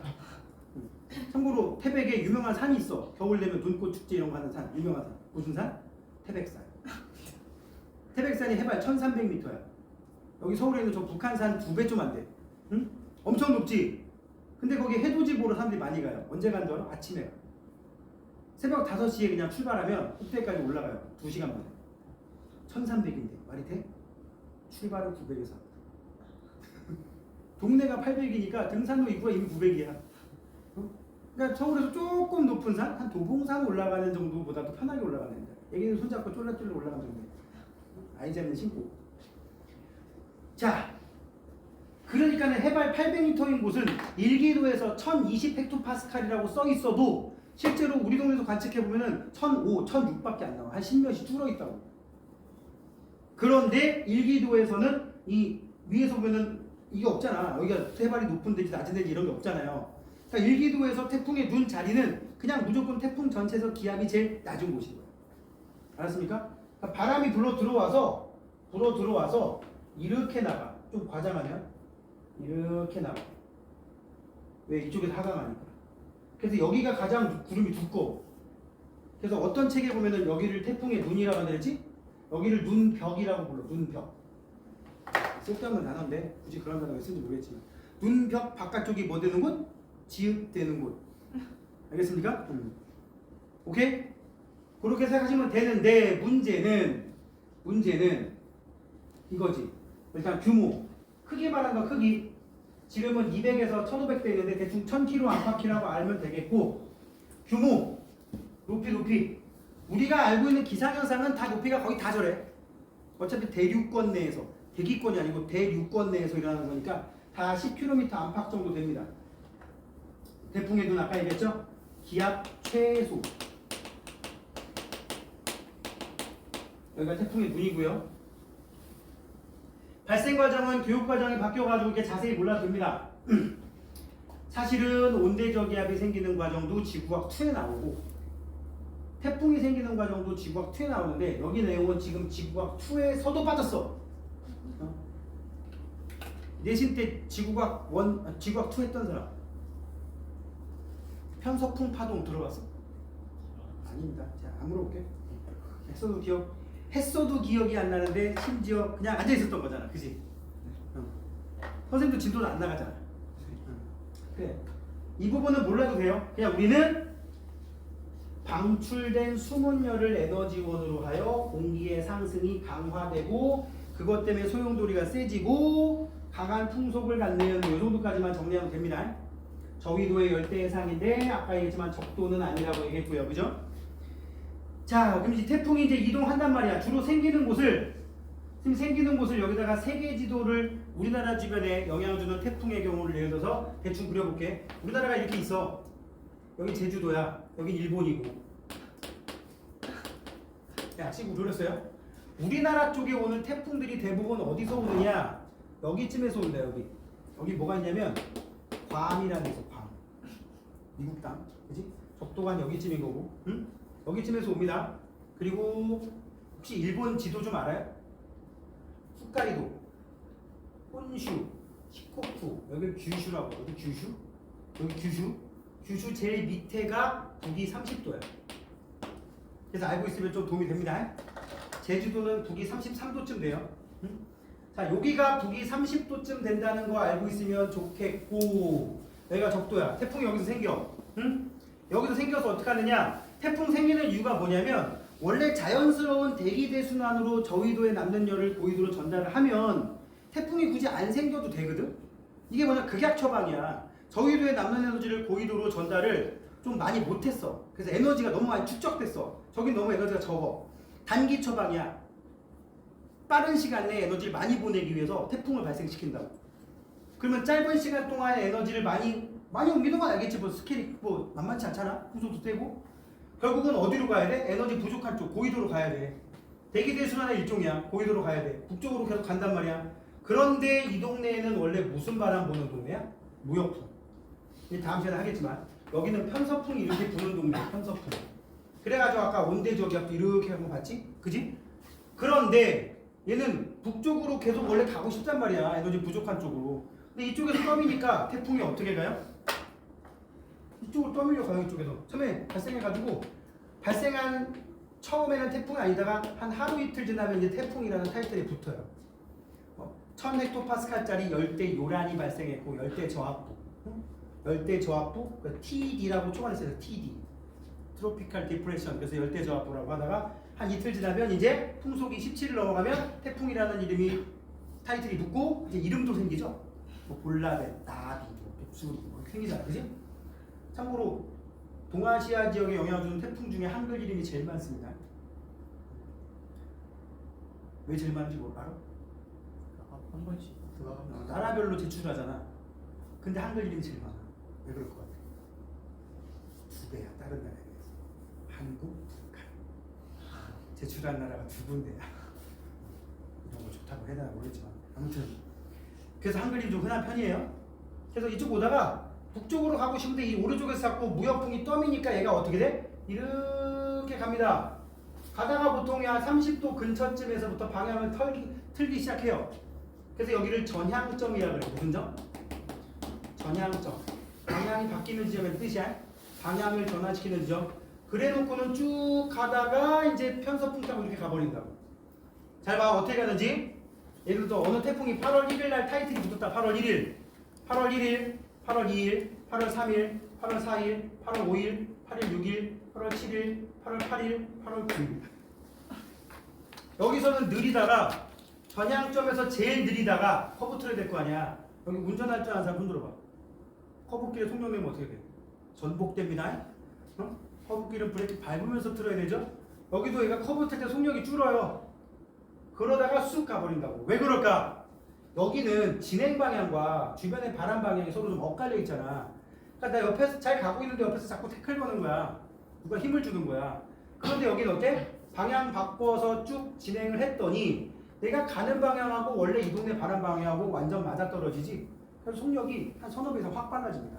참고로 태백에 유명한 산이 있어. 겨울 되면 눈꽃 축제 이런 거 하는 산. 유명한 산. 무슨 산? 태백산. 태백산이 해발 1300m야. 여기 서울에 있는 저 북한산 2배 좀 안 돼. 응? 엄청 높지? 근데 거기 해돋이 보러 사람들이 많이 가요. 언제 간줄 알아? 아침에 가. 새벽 5시에 그냥 출발하면 꼭대기까지 올라가요. 2시간 만에. 1300인데 말이 돼? 출발은 900에서 동네가 800이니까 등산로 입구가 이미 900이야. 그러니까 서울에서 조금 높은 산, 한 도봉산 올라가는 정도보다도 편하게 올라가는 데. 애기는 손잡고 쫄라쫄라 올라가는 정도. 아이자는 신고. 자, 그러니까 해발 800m인 곳은 일기도에서 1020헥토파스칼이라고 써 있어도 실제로 우리 동네에서 관측해 보면은 1005, 1006밖에 안 나와. 한 10몇이 줄어 있다고. 그런데 일기도에서는 이 위에서 보면은 이게 없잖아. 여기가 해발이 높은 데지 낮은 데지 이런 게 없잖아요. 그러니까 일기도에서 태풍의 눈 자리는 그냥 무조건 태풍 전체에서 기압이 제일 낮은 곳인 거예요. 알았습니까? 그러니까 바람이 불어 들어와서 이렇게 나가. 좀 과장하면 이렇게 나가. 왜? 이쪽에서 하강하니까. 그래서 여기가 가장 구름이 두꺼워. 그래서 어떤 책에 보면은 여기를 태풍의 눈이라고 하는지 여기를 눈벽이라고 불러. 눈벽. 쓸데없는 단어인데 굳이 그런 단어 왜 쓰는지 모르겠지만 눈벽 바깥쪽이 뭐 되는 곳? 지읒되는 곳. 알겠습니까? 오케이? 그렇게 생각하시면 되는데 문제는 이거지. 일단 규모. 크게 말한 거 크기. 지름은 200에서 1500대 있는데 대충 1000km 안팎이라고 알면 되겠고 규모. 높이. 우리가 알고 있는 기상현상은 다 높이가 거의 다 저래. 어차피 대륙권 내에서, 대기권이 아니고 대륙권 내에서 일어나는 거니까 다 10km 안팎 정도 됩니다. 태풍의 눈 아까 얘기했죠? 기압 최소. 여기가 태풍의 눈이고요. 발생 과정은 교육 과정이 바뀌어가지고 이렇게 자세히 몰라도 됩니다. 사실은 온대저기압이 생기는 과정도 지구과학 2에 나오고 태풍이 생기는 과정도 지구학 2에 나오는데 여기 내용은 지금 지구학 2에서도 빠졌어. 내신 때 지구학 2 했던 사람 편서풍 파동 들어봤어? 아닙니다. 자, 안 물어볼게. 했어도 기억이 안 나는데 심지어 그냥 앉아 있었던 거잖아, 그지? 선생님도 진도는 안 나가잖아. 그래. 이 부분은 몰라도 돼요. 그냥 우리는 방출된 수문열을 에너지원으로 하여 공기의 상승이 강화되고 그것 때문에 소용돌이가 세지고 강한 풍속을 갖는 이 정도까지만 정리하면 됩니다. 저위도의 열대 해상인데 아까 얘기했지만 적도는 아니라고 얘기했고요, 그죠? 자, 그럼 이제 태풍이 이제 이동한단 말이야. 주로 생기는 곳을 여기다가 세계 지도를 우리나라 주변에 영향을 주는 태풍의 경우를 예를 들어서 대충 그려볼게. 우리나라가 이렇게 있어. 여기 제주도야. 여기 일본이고. 야, 지금 돌렸어요? 우리나라 쪽에 오는 태풍들이 대부분 어디서 오느냐? 여기쯤에서 온다. 여기 뭐가 있냐면 괌이라는 데서 괌. 미국 땅, 그지? 적도가 한 여기쯤인 거고, 응? 여기쯤에서 옵니다. 그리고 혹시 일본 지도 좀 알아요? 홋카이도, 혼슈, 시코쿠, 여기 규슈라고. 여기 규슈 제일 밑에가 북위 30도야. 그래서 알고 있으면 좀 도움이 됩니다. 제주도는 북위 33도쯤 돼요. 응? 자, 여기가 북위 30도쯤 된다는 거 알고 있으면 좋겠고, 여기가 적도야. 태풍이 여기서 생겨. 응? 여기서 생겨서 어떻게 하느냐? 태풍 생기는 이유가 뭐냐면 원래 자연스러운 대기대순환으로 저위도에 남는 열을 고위도로 전달을 하면 태풍이 굳이 안 생겨도 되거든? 이게 뭐냐? 극약 처방이야. 저위도에 남는 에너지를 고위도로 전달을 좀 많이 못했어. 그래서 에너지가 너무 많이 축적됐어. 저긴 너무 에너지가 적어. 단기 처방이야. 빠른 시간 내에 에너지를 많이 보내기 위해서 태풍을 발생시킨다고. 그러면 짧은 시간 동안 에너지를 많이 옮기는 건 알겠지. 뭐 스케일이 뭐 만만치 않잖아. 풍속도 세고. 결국은 어디로 가야 돼? 에너지 부족한 쪽 고위도로 가야 돼. 대기대순환의 일종이야. 고위도로 가야 돼. 북쪽으로 계속 간단 말이야. 그런데 이 동네에는 원래 무슨 바람 부는 동네야? 무역풍. 다음 시간에 하겠지만 여기는 편서풍이 이렇게 부는 동네야. 편서풍. 그래가지고 아까 온대저기압도 이렇게 한 거 봤지? 그지? 그런데 얘는 북쪽으로 계속 원래 가고 싶단 말이야. 에너지 부족한 쪽으로. 근데 이쪽에서 떠미니까 태풍이 어떻게 가요? 이쪽으로 떠밀려 가요. 이쪽에서 처음에 발생해가지고 처음에는 태풍이 아니다가 한 하루 이틀 지나면 이제 태풍이라는 타이틀이 붙어요. 1000헥토파스칼짜리 열대 요란이 발생했고 열대 저압부, 그 TD라고 초반에 써요. TD, 트로피칼 디프레션. 그래서 열대 저압부라고 하다가 한 이틀 지나면 이제 풍속이 17을 넘어가면 태풍이라는 이름이 타이틀이 붙고 이제 이름도 생기죠. 뭐 볼라덴, 나비, 독수리 뭐 생기잖아, 그지? 참고로 동아시아 지역에 영향을 주는 태풍 중에 한글 이름이 제일 많습니다. 왜 제일 많은지 알아? 한 번씩 들어가면 나라별로 제출하잖아. 근데 한글 이름이 제일 많아. 왜 그럴 것 같아? 2배야. 다른 나라에 비해서. 한국, 북한. 제출한 나라가 2군데야. 이런 거 좋다고 해야 되나 모르겠지만 아무튼 그래서 한글 이름 좀 흔한 편이에요. 그래서 이쪽 오다가 북쪽으로 가고 싶은데 이 오른쪽에서 자꾸 무역풍이 떠미니까 얘가 어떻게 돼? 이렇게 갑니다. 가다가 보통 한 30도 근처쯤에서부터 방향을 틀기 시작해요. 그래서 여기를 전향점이라고 그래요. 무슨 점? 전향점. 방향이 바뀌는 지점의 뜻이야. 방향을 전환시키는 지점. 그래 놓고는 쭉 가다가 이제 편서풍 타고 이렇게 가버린다고. 잘 봐. 어떻게 가는지. 예를 들어 어느 태풍이 8월 1일 날 타이틀이 붙었다. 8월 1일, 8월 1일, 8월 2일, 8월 3일, 8월 4일, 8월 5일, 8월 6일, 8월 7일, 8월 8일, 8월 9일. 여기서는 느리다가 전향점에서 제일 느리다가 커브 틀어야 될 거 아니야. 여기 운전할 줄 아는 사람 손 들어봐. 커브길에 속력내면 어떻게 돼? 전복됩니다. 커브길은 브레이크 밟으면서 틀어야 되죠? 여기도 얘가 커브 틀 때 속력이 줄어요. 그러다가 쑥 가버린다고. 왜 그럴까? 여기는 진행 방향과 주변의 바람 방향이 서로 좀 엇갈려 있잖아. 그러니까 나 옆에서 잘 가고 있는데 옆에서 자꾸 태클 거는 거야. 누가 힘을 주는 거야. 그런데 여기는 어때? 방향 바꿔서 쭉 진행을 했더니 내가 가는 방향하고 원래 이 동네 바람 방향하고 완전 맞아떨어지지. 그래서 속력이 한 서너 배 이상 확 빨라집니다.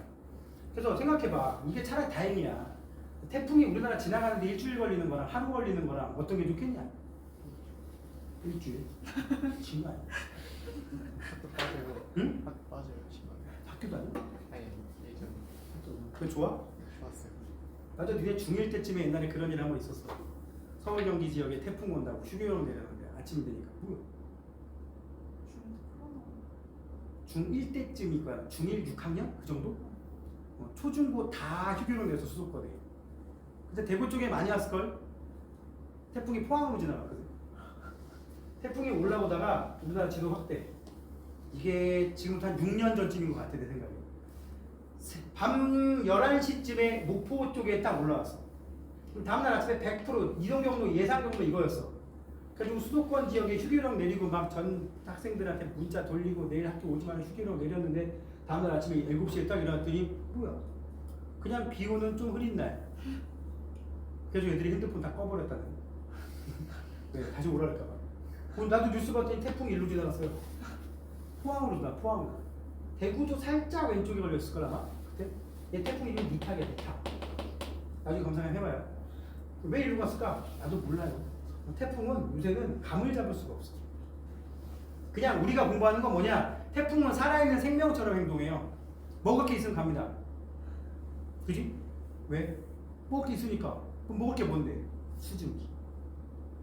그래서 생각해봐. 이게 차라리 다행이야. 태풍이 우리나라 지나가는데 일주일 걸리는 거랑 하루 걸리는 거랑 어떤 게 좋겠냐? 일주일. 정말. 학교 빠지고. 응? 학교 빠져요 심하게. 학교 다녀? 아니 예전 그게 좋아? 좋았어요. 나도 니네 중1 때쯤에 옛날에 그런 일 한 번 있었어. 서울 경기 지역에 태풍 온다고 휴교령 내렸는데 아침 되니까 뭐야? 중1 때쯤일 거야. 중1 6학년? 그 정도? 초중고 다 휴교령 내서 수도권에. 근데 대구 쪽에 많이 왔을걸? 태풍이 포항으로 지나갔거든. 태풍이 올라오다가 우리나라 지도 확대. 이게 지금부터 한 6년 전쯤인 것 같아 내 생각에. 밤 11시쯤에 목포 쪽에 딱 올라왔어. 그럼 다음날 아침에 100% 이동 경로 예상 경로 이거였어. 그래가지고 수도권 지역에 휴교령 내리고 막 전 학생들한테 문자 돌리고 내일 학교 오지 마라 휴교령 내렸는데 다음날 아침에 7시에 딱 일어났더니 뭐야? 그냥 비 오는 좀 흐린 날. 그래서 애들이 핸드폰 다 꺼버렸다는. 네, 다시 오랄까봐. 나도 뉴스 봤더니 태풍이 일로 지나갔어요. 포항으로 나 포항으로. 대구도 살짝 왼쪽에 걸렸을 걸 아마 그때. 얘 태풍이 이름 니탁이야 니탁. 나중에 검사 한번 해봐요. 왜 이리로 갔을까? 나도 몰라요. 태풍은 요새는 감을 잡을 수가 없어. 그냥 우리가 공부하는 건 뭐냐? 태풍은 살아있는 생명처럼 행동해요. 먹을 게 있으면 갑니다. 그지? 왜? 먹을 게 있으니까. 그럼 먹을 게 뭔데? 수증기.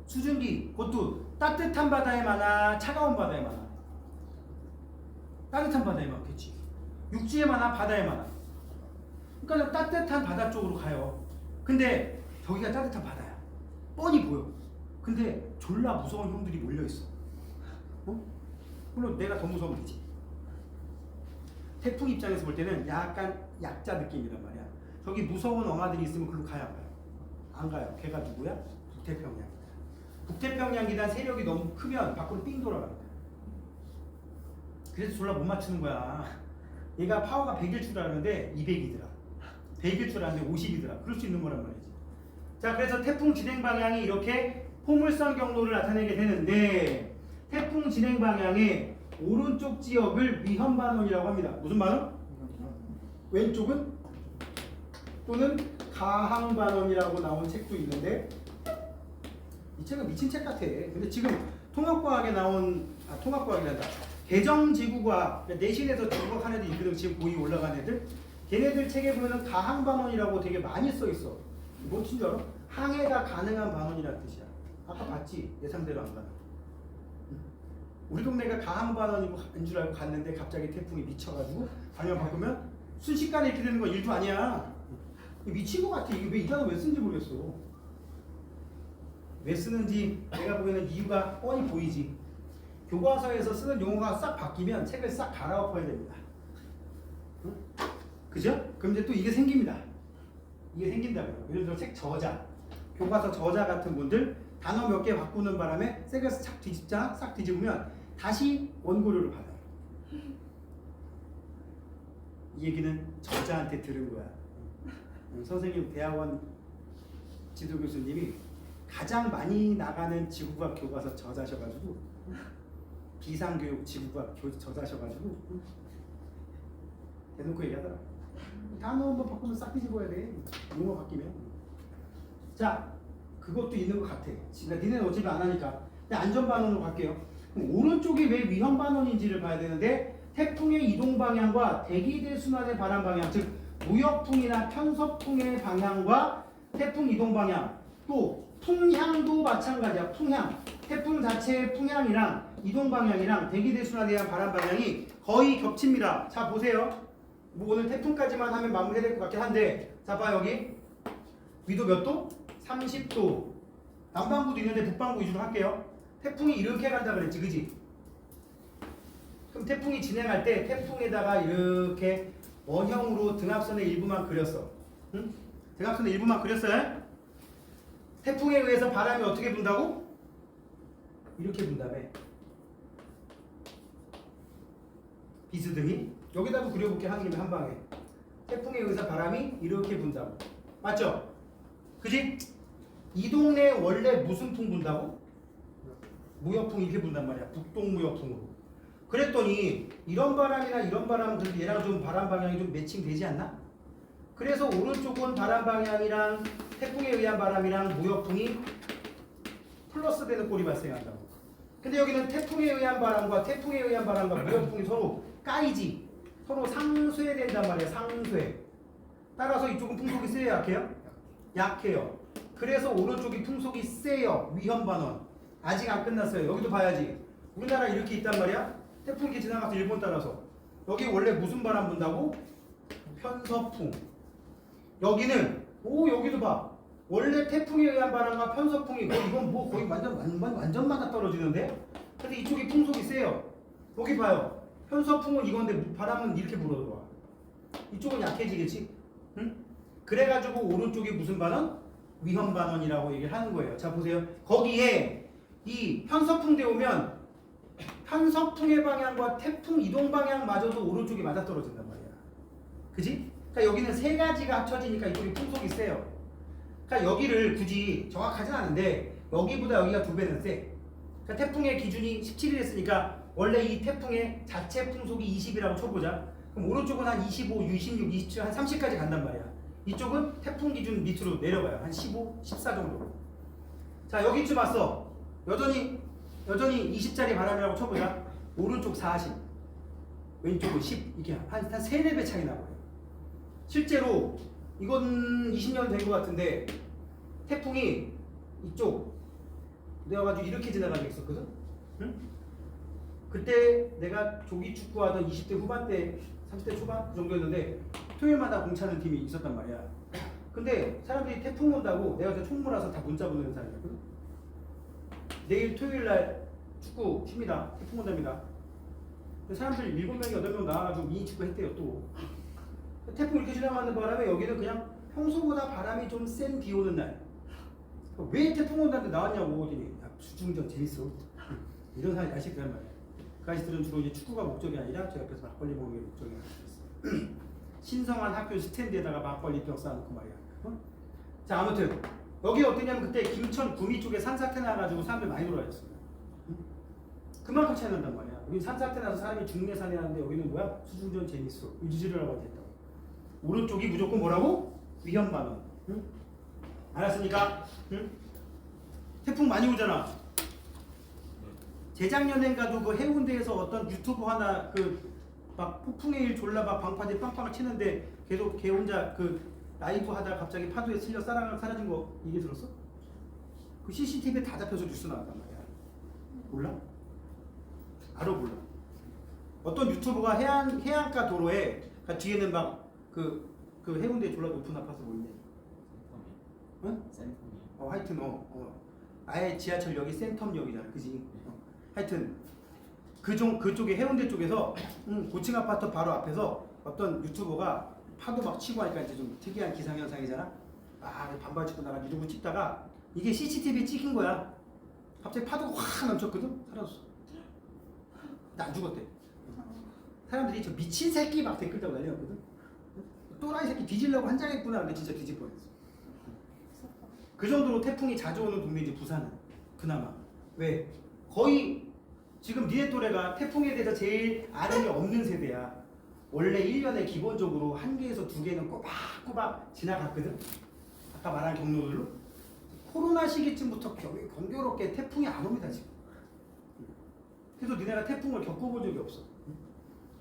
수증기 그것도 따뜻한 바다에 많아 차가운 바다에 많아? 따뜻한 바다에 많겠지. 육지에 많아 바다에 많아? 그러니까 따뜻한 바다 쪽으로 가요. 근데 저기가 따뜻한 바다야. 뻔히 보여. 근데 졸라 무서운 형들이 몰려있어. 물론 내가 더 무서우면 되지. 태풍 입장에서 볼 때는 약간 약자 느낌이란 말이야. 저기 무서운 어마들이 있으면 그걸로 가요 안 가요? 안 가요. 걔가 누구야? 북태평양. 북태평양 기단 세력이 너무 크면 밖으로 삥 돌아갑니다. 그래서 졸라 못 맞추는 거야. 얘가 파워가 100일 줄 아는데 200이더라. 100일 줄 아는데 50이더라. 그럴 수 있는 거란 말이지. 자, 그래서 태풍 진행 방향이 이렇게 포물선 경로를 나타내게 되는데 태풍 진행 방향의 오른쪽 지역을 위험 반원이라고 합니다. 무슨 반원? 왼쪽은 또는 가항 반원이라고 나온 책도 있는데 이 책은 미친 책 같아. 근데 지금 통합과학에 나온 통합과학이란다. 개정지구과학 내신에서 지구과학 하는 애들 있거든. 지금 고2 올라간 애들. 걔네들 책에 보면은 가항 반원이라고 되게 많이 써 있어. 뭔 줄 알아? 항해가 가능한 반원이라는 뜻이야. 아까 봤지? 예상대로 안 가는. 우리 동네가 가항 반원인 줄 알고 갔는데 갑자기 태풍이 미쳐가지고 방향 바꾸면 순식간에 이렇게 되는 건 일도 아니야. 미친 것 같아. 이게 왜 이 단어 왜 쓰는지 모르겠어. 왜 쓰는지 내가 보기에는 이유가 뻔히 보이지. 교과서에서 쓰는 용어가 싹 바뀌면 책을 싹 갈아엎어야 됩니다. 응? 그죠? 그럼 이제 또 이게 생깁니다. 이게 생긴다고요. 예를 들어 책 저자, 교과서 저자 같은 분들 단어 몇 개 바꾸는 바람에 책을 싹 뒤집자, 싹 뒤집으면 다시 원고료를 받아요. 이 얘기는 저자한테 들은 거야. 선생님 대학원 지도 교수님이 가장 많이 나가는 지구과학 교과서 저자셔가지고 비상교육 지구과학 저자셔가지고 대놓고 얘기하더라. 단어 한번 바꾸면 싹 뒤집어야 돼. 용어 바뀌면. 자, 그것도 있는 것 같아. 그러니까 니네는 어차피 안 하니까. 안전반원으로 갈게요. 그럼 오른쪽이 왜 위험반원인지를 봐야 되는데 태풍의 이동 방향과 대기대 순환의 바람 방향, 즉 무역풍이나 편서풍의 방향과 태풍 이동 방향, 또 풍향도 마찬가지야. 풍향. 태풍 자체의 풍향이랑 이동 방향이랑 대기대 순환에 대한 바람 방향이 거의 겹칩니다. 자, 보세요. 뭐 오늘 태풍까지만 하면 마무리해야 될 것 같긴 한데, 자, 봐 여기 위도 몇 도? 30도. 남반구도 있는데 북반구 위주로 할게요. 태풍이 이렇게 간다 그랬지, 그지? 그럼 태풍이 진행할 때 태풍에다가 이렇게 원형으로 등압선의 일부만 그렸어. 응? 등압선의 일부만 그렸어요? 태풍에 의해서 바람이 어떻게 분다고? 이렇게 분다며. 비스듬히 여기다도 그려볼게. 한 김에 한 방에. 태풍에 의해서 바람이 이렇게 분다고. 맞죠? 그지? 이 동네에 원래 무슨 풍 분다고? 무역풍 이렇게 분단 말이야. 북동무역풍으로. 그랬더니 이런 바람이나 이런 바람들도 얘랑 좀 바람 방향이 좀 매칭되지 않나? 그래서 오른쪽은 바람 방향이랑 태풍에 의한 바람이랑 무역풍이 플러스 되는 꼴이 발생한다고. 근데 여기는 태풍에 의한 바람과 태풍에 의한 바람과 무역풍이 서로 까이지. 서로 상쇄된단 말이야. 상쇄. 따라서 이쪽은 풍속이 세요, 약해요? 약해요. 그래서 오른쪽이 풍속이 세요. 위험 반원. 아직 안 끝났어요. 여기도 봐야지. 우리나라 이렇게 있단 말이야. 태풍이 지나가서 일본 따라서. 여기 원래 무슨 바람 분다고? 편서풍. 여기는 여기도 봐. 원래 태풍에 의한 바람과 편서풍이 이건 뭐 거의 완전 맞아 떨어지는데. 근데 이쪽이 풍속이 세요. 여기 봐요. 편서풍은 이건데 바람은 이렇게 불어들어와. 이쪽은 약해지겠지? 응? 그래가지고 오른쪽이 무슨 반원? 위험 반원이라고 얘기를 하는 거예요. 자 보세요. 거기에 이 편서풍 되오면 편서풍의 방향과 태풍 이동 방향마저도 오른쪽이 맞아 떨어진단 말이야. 그지? 그러니까 여기는 세 가지가 합쳐지니까 이쪽이 풍속이 세요. 그러니까 여기를 굳이 정확하진 않은데 여기보다 여기가 2배는 세. 그러니까 태풍의 기준이 17일 했으니까 원래 이 태풍의 자체 풍속이 20이라고 쳐보자. 그럼 오른쪽은 한 25, 26, 27, 한 30까지 간단 말이야. 이쪽은 태풍 기준 밑으로 내려가요. 한 15, 14 정도. 자 여기쯤 왔어. 여전히 20짜리 바람이라고 쳐보자. 오른쪽 40, 왼쪽은 10. 이렇게 한 3, 4배 차이 나고요. 실제로 이건 20년 된 것 같은데 태풍이 이쪽 내가가지고 이렇게 지나간 게 있었거든. 응? 그때 내가 조기 축구하던 20대 후반때 30대 초반 그 정도였는데 토요일마다 공차는 팀이 있었단 말이야. 근데 사람들이 태풍 온다고 내가 그때 총무라서 다 문자 보내는 사람이었거든. 내일 토요일날 축구 팀이다. 태풍 온답니다. 근데 사람들이 7명이 8명 나와가지고 미니 축구 했대요 또. 태풍 이렇게 지나가는 바람에 여기는 그냥 평소보다 바람이 좀 센 비 오는 날. 왜 태풍 온다는데 나왔냐고 그랬더니 야 수중전 재밌어. 이런 사람이 아시더란 말이야. 그 아저씨들은 주로 이제 축구가 목적이 아니라 저 옆에서 막걸리 먹는 게 목적이야. 신성한 학교 스탠드에다가 막걸리 병 쌓아놓고 말이야. 어? 자 아무튼 여기 어떠냐면 그때 김천 구미 쪽에 산사태 나가지고 사람들 많이 돌아다녔습니다. 그만큼 차이 난단 말이야. 여기 산사태 나서 사람이 죽네 사네 하는데 여기는 뭐야? 수중전 재밌어. 유지질이라고 했다고. 오른쪽이 무조건 뭐라고? 위험 반원. 응? 알았으니까? 응? 태풍 많이 오잖아. 재작년엔가도 그 해운대에서 어떤 유튜버 하나 그 막 폭풍의 일 졸라 막 방파제 빵빵 치는데 계속 걔 혼자 그 라이브 하다가 갑자기 파도에 쓸려 사라진 거 얘기 들었어? 그 CCTV에 다 잡혀서 뉴스 나왔단 말이야. 몰라? 알아 몰라? 어떤 유튜버가 해안가 도로에 그 뒤에는 막 그 해운대 졸라 높은 아파트 뭐 있네. 응? 센텀이. 하여튼 아예 지하철역이 센텀역이잖아, 그지? 하여튼 그쪽에 해운대 쪽에서 고층 아파트 바로 앞에서 어떤 유튜버가 파도 막 치고 하니까 이제 좀 특이한 기상 현상이잖아. 반발 치고 나가 이러고 찍다가 이게 CCTV에 찍힌 거야. 갑자기 파도가 확 넘쳤거든. 사라졌어. 나 안 죽었대. 사람들이 저 미친 새끼 막 댓글 달고 난리였거든. 또라이 새끼 뒤지려고 한장했구나. 근데 진짜 뒤질 뻔했어. 그 정도로 태풍이 자주 오는 동네지 부산은. 그나마. 왜? 거의 지금 니네 또래가 태풍에 대해서 제일 아는 게 없는 세대야. 원래 1년에 기본적으로 1개에서 2개는 꼬박꼬박 지나갔거든. 아까 말한 경로들로. 코로나 시기쯤부터 경교롭게 태풍이 안 옵니다 지금. 그래서 니네가 태풍을 겪어본 적이 없어.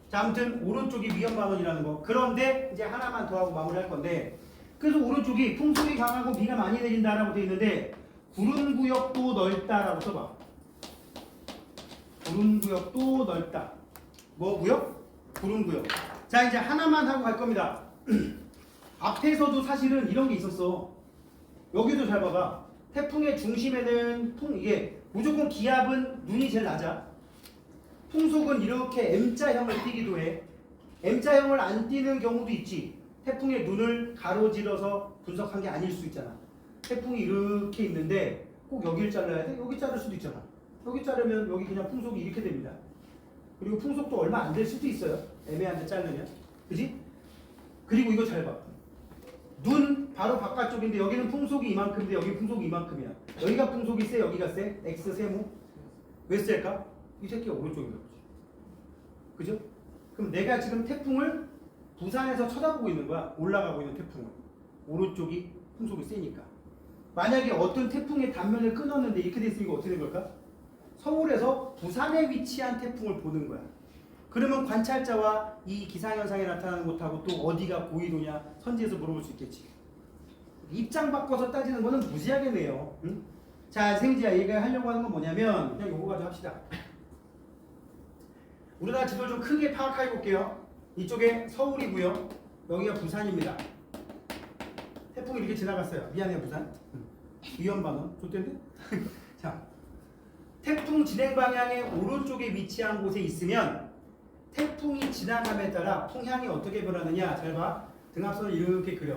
자 아무튼 오른쪽이 위험반원이라는 거. 그런데 이제 하나만 더 하고 마무리할 건데, 그래서 오른쪽이 풍속이 강하고 비가 많이 내린다라고 되어 있는데 구름 구역도 넓다라고 써봐. 구름 구역도 넓다. 뭐 구역? 구름 구역. 자 이제 하나만 하고 갈 겁니다. 앞에서도 사실은 이런 게 있었어. 여기도 잘 봐봐. 태풍의 중심에는 이게 무조건 기압은 눈이 제일 낮아. 풍속은 이렇게 M자형을 띄기도 해. M자형을 안 띄는 경우도 있지. 태풍의 눈을 가로질러서 분석한 게 아닐 수 있잖아. 태풍이 이렇게 있는데 꼭 여기를 잘라야 돼? 여기 자를 수도 있잖아. 여기 자르면 여기 그냥 풍속이 이렇게 됩니다. 그리고 풍속도 얼마 안 될 수도 있어요. 애매한데 자르면. 그지? 그리고 이거 잘 봐. 눈 바로 바깥쪽인데 여기는 풍속이 이만큼인데 여기 풍속이 이만큼이야. 여기가 풍속이 세, 여기가 세. X 세모. 왜 셀까? 이 새끼가 오른쪽인 거지. 그죠? 그럼 내가 지금 태풍을 부산에서 쳐다보고 있는 거야. 올라가고 있는 태풍을. 오른쪽이 풍속이 세니까. 만약에 어떤 태풍의 단면을 끊었는데 이렇게 됐으니까 어떻게 된 걸까? 서울에서 부산에 위치한 태풍을 보는 거야. 그러면 관찰자와 이 기상현상이 나타나는 것하고 또 어디가 고緯도냐 선지에서 물어볼 수 있겠지. 입장 바꿔서 따지는 거는 무지하겠네요. 응? 자, 생지야 얘가 하려고 하는 건 뭐냐면 그냥 요거 가지고 합시다. 우리나라 지도를 좀 크게 파악해 볼게요. 이쪽에 서울이고요. 여기가 부산입니다. 태풍이 이렇게 지나갔어요. 미안해요 부산. 위험반원 좋던데? 자, 태풍 진행 방향의 오른쪽에 위치한 곳에 있으면 태풍이 지나감에 따라 풍향이 어떻게 변하느냐. 잘 봐. 등압선을 이렇게 그려.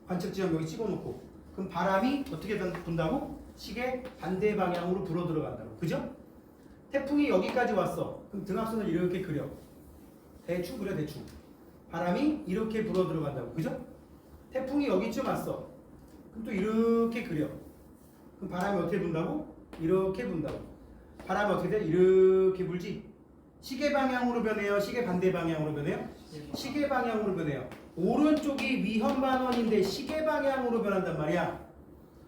관측 지점 여기 찍어놓고. 그럼 바람이 어떻게 분다고? 시계 반대 방향으로 불어 들어간다고. 그죠? 태풍이 여기까지 왔어. 그럼 등압선을 이렇게 그려. 대충 그려 대충. 바람이 이렇게 불어 들어간다고. 그죠? 태풍이 여기쯤 왔어. 그럼 또 이렇게 그려. 그럼 바람이 어떻게 분다고? 이렇게 분다고. 바람이 어떻게 돼? 이렇게 불지. 시계 방향으로 변해요? 시계 반대 방향으로 변해요? 시계 방향으로 변해요. 오른쪽이 위험 반원인데 시계 방향으로 변한단 말이야.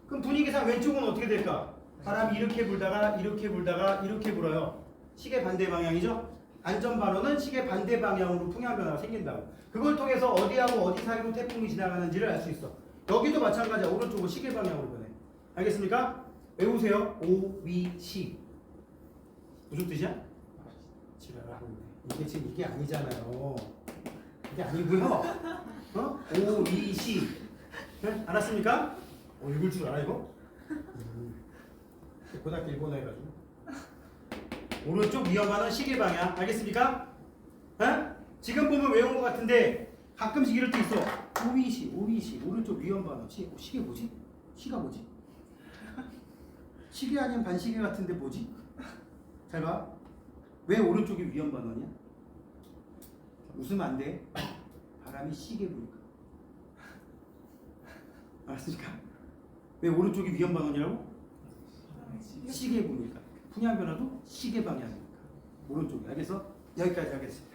그럼 분위기상 왼쪽은 어떻게 될까? 바람이 이렇게 불다가 이렇게 불다가 이렇게 불어요. 시계 반대 방향이죠? 안전 반원은 시계 반대 방향으로 풍향 변화가 생긴다고. 그걸 통해서 어디하고 어디 사이로 태풍이 지나가는지를 알 수 있어. 여기도 마찬가지야. 오른쪽은 시계 방향으로 변해. 알겠습니까? 외우세요. O, V, C. 무슨 뜻이야? 지랄하고 있네. 이게 지금 이게 아니잖아요. 이게 아니고요. 어? O, V, C. 네? 알았습니까? 읽을 줄 알아 이거? 고등학교 일본어 해가지고. 오른쪽 위험한 시계 방향. 알겠습니까? 에? 지금 보면 외운 것 같은데 가끔씩 이럴 때 있어. OBC, OBC. 오른쪽 위험 반응. 시계 뭐지? 시가 뭐지? 시계 아니면 반시계 같은데 뭐지? 잘 봐. 왜 오른쪽이 위험 반응이야? 웃으면 안 돼. 바람이 시계 부니까. 알았습니까? 왜 오른쪽이 위험 반응이라고? 시계 부니까. 풍향 변화도 시계 방향이니까. 오른쪽이. 알겠어? 여기까지 하겠습니다.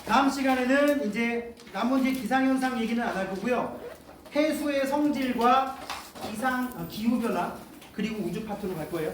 다음 시간에는 이제 나머지 기상현상 얘기는 안 할 거고요. 해수의 성질과 기후 변화 그리고 우주 파트로 갈 거예요.